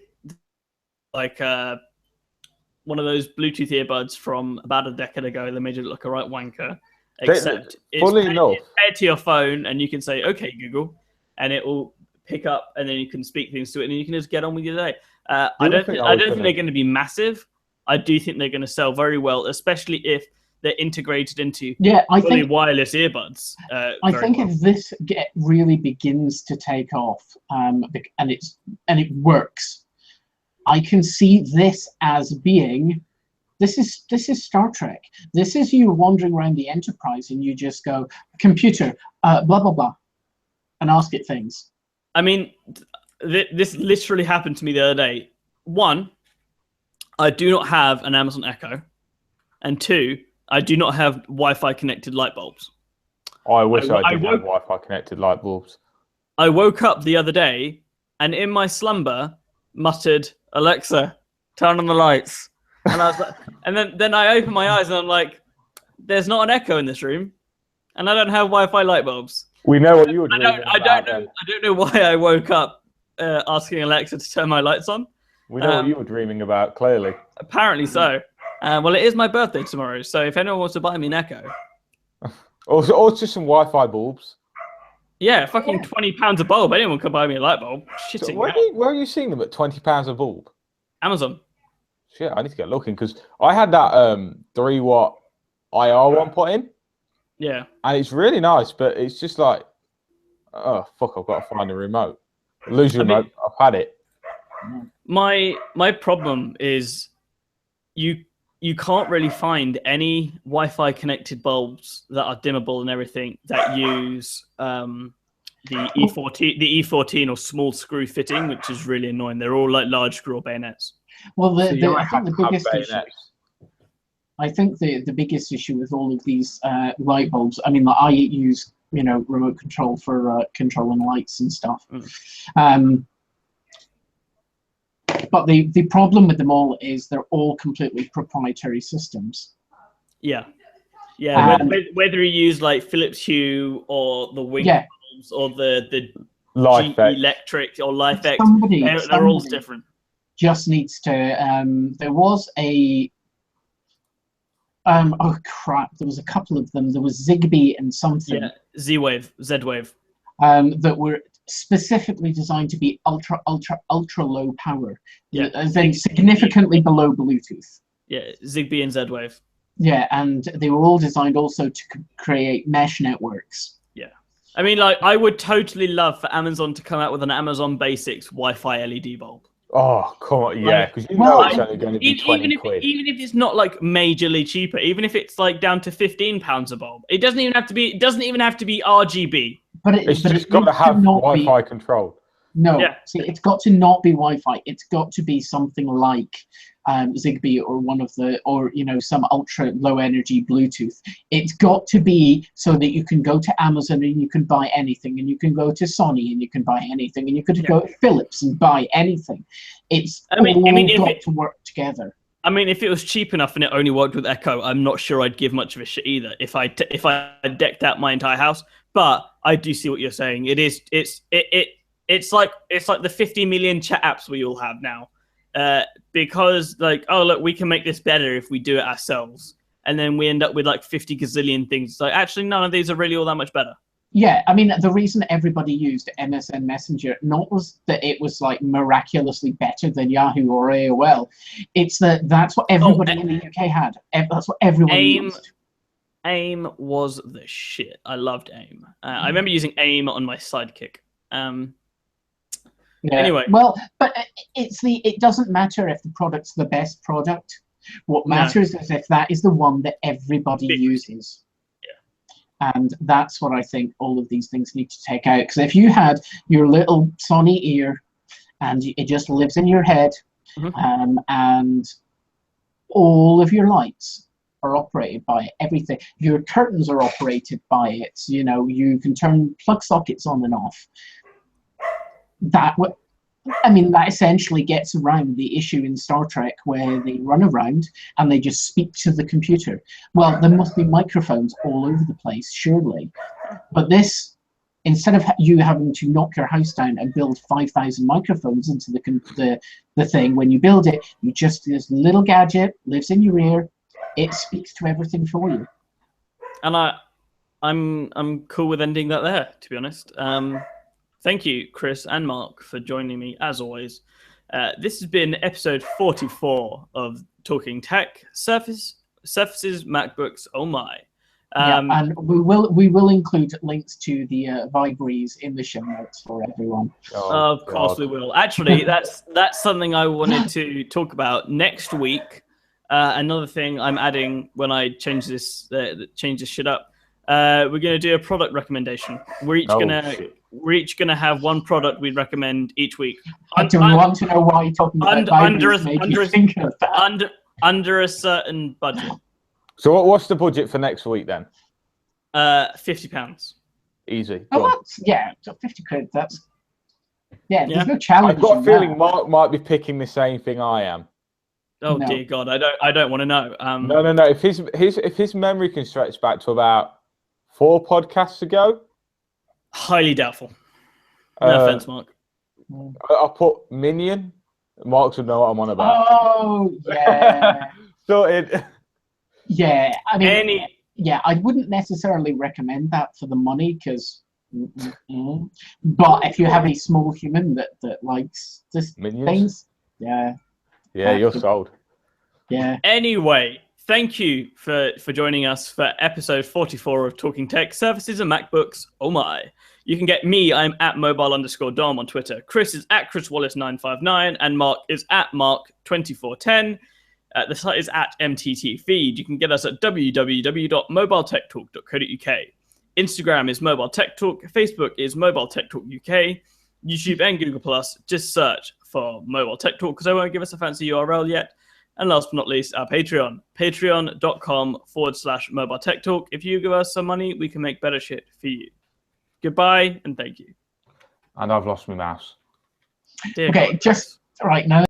like one of those Bluetooth earbuds from about a decade ago. They made it look a right wanker. Except it's paired to your phone, and you can say, "Okay, Google," and it will pick up, and then you can speak things to it, and you can just get on with your day. I don't think they're going to be massive. I do think they're going to sell very well, especially if they're integrated into fully wireless earbuds. I think if this really begins to take off, and it works, I can see this as being. This is Star Trek. This is you wandering around the Enterprise and you just go, computer, blah, blah, blah, and ask it things. I mean, this literally happened to me the other day. One, I do not have an Amazon Echo. And two, I do not have Wi-Fi connected light bulbs. I wish I did have Wi-Fi connected light bulbs. I woke up the other day and in my slumber muttered, Alexa, turn on the lights. And I was like, and then I opened my eyes and I'm like, there's not an Echo in this room, and I don't have Wi-Fi light bulbs. We know what you were doing. I don't know why I woke up asking Alexa to turn my lights on. We know what you were dreaming about, clearly. Apparently so. Well, it is my birthday tomorrow, so if anyone wants to buy me an Echo, or just some Wi-Fi bulbs. Yeah, fucking £20 a bulb. Anyone can buy me a light bulb. So where are you seeing them at £20 a bulb? Amazon. Shit, I need to get looking because I had that 3-watt IR one put in. Yeah. And it's really nice, but it's just like, oh fuck, I've got to find a remote. Lose your remote. I've had it. My problem is you can't really find any Wi-Fi connected bulbs that are dimmable and everything that use the E14 or small screw fitting, which is really annoying. They're all like large screw or bayonets. Well, I think the biggest issue with all of these light bulbs, I mean, like, I use remote control for controlling lights and stuff. But the problem with them all is they're all completely proprietary systems. Yeah. Whether you use like Philips Hue or the Wing bulbs or the GE Electric or LifeX, they're all different. Just needs to. There was a. Oh crap! There was a couple of them. There was Zigbee and something. Yeah, Z-Wave. That were specifically designed to be ultra low power. Yeah. Then significantly below Bluetooth. Yeah, Zigbee and Z-Wave. Yeah, and they were all designed also to create mesh networks. Yeah. I mean, like, I would totally love for Amazon to come out with an Amazon Basics Wi-Fi LED bulb. Oh, come on, yeah, because it's only going to be 20 quid. Even if it's not like majorly cheaper, even if it's like down to £15 a bulb, it doesn't even have to be. It doesn't even have to be RGB. But it's just got to have Wi-Fi control. No, see, it's got to not be Wi-Fi. It's got to be something like Zigbee or some ultra low energy Bluetooth. It's got to be so that you can go to Amazon and you can buy anything, and you can go to Sony and you can buy anything, and you could go to Philips and buy anything. It's got to work together. I mean, if it was cheap enough and it only worked with Echo, I'm not sure I'd give much of a shit either. If I decked out my entire house, but I do see what you're saying. It's like the 50 million chat apps we all have now. Because like, oh look, we can make this better if we do it ourselves, and then we end up with like 50 gazillion things. So actually, none of these are really all that much better. Yeah, I mean, the reason everybody used MSN Messenger not was that it was like miraculously better than Yahoo or AOL. It's that's what everybody in the UK had. That's what everyone used. AIM was the shit. I loved AIM. I remember using AIM on my Sidekick. Yeah. Anyway, well, but it doesn't matter if the product's the best product. What matters is if that is the one that everybody uses. Yeah. And that's what I think all of these things need to take out. Because if you had your little Sony ear and it just lives in your head, and all of your lights are operated by it, everything, your curtains are operated by it. You can turn plug sockets on and off. that that essentially gets around the issue in Star Trek where they run around and they just speak to the computer. Well, there must be microphones all over the place, surely. But this, instead of you having to knock your house down and build 5,000 microphones into the thing, when you build it, you just, this little gadget lives in your ear. It speaks to everything for you. And I'm cool with ending that there, to be honest. Thank you, Chris and Mark, for joining me, as always. This has been episode 44 of Talking Tech, Surfaces, MacBooks, oh my. And we will include links to the Vibrees in the show notes for everyone. Oh, of course we will. Actually, that's something I wanted to talk about next week. Another thing I'm adding when I change this shit up. We're gonna do a product recommendation. We're each gonna have one product we recommend each week. Do we want to know why you're talking about under a certain budget. So what's the budget for next week then? £50. Easy. Oh, so 50 quid. There's no challenge. I've got a feeling Mark might be picking the same thing I am. Oh no. Dear God, I don't want to know. No. If his memory can stretch back to about 4 podcasts ago, highly doubtful. No offense, Mark. I'll put Minion. Mark will know what I'm on about. Oh yeah. Sorted. Yeah, I mean, I wouldn't necessarily recommend that for the money because. But if you have a small human that likes this things, you're sold. Yeah. Anyway, thank you for joining us for episode 44 of Talking Tech, Surfaces and MacBooks. Oh my. You can get me, I'm at mobile_dom on Twitter. Chris is at ChrisWallace959 and Mark is at Mark2410. The site is at MTT Feed. You can get us at www.mobiletechtalk.co.uk. Instagram is MobileTechTalk. Facebook is MobileTechTalk UK. YouTube and Google+, just search for MobileTechTalk because they won't give us a fancy URL yet. And last but not least, our Patreon, patreon.com/MobileTechTalk. If you give us some money, we can make better shit for you. Goodbye and thank you. And I've lost my mouse. Dear okay, God, just right now.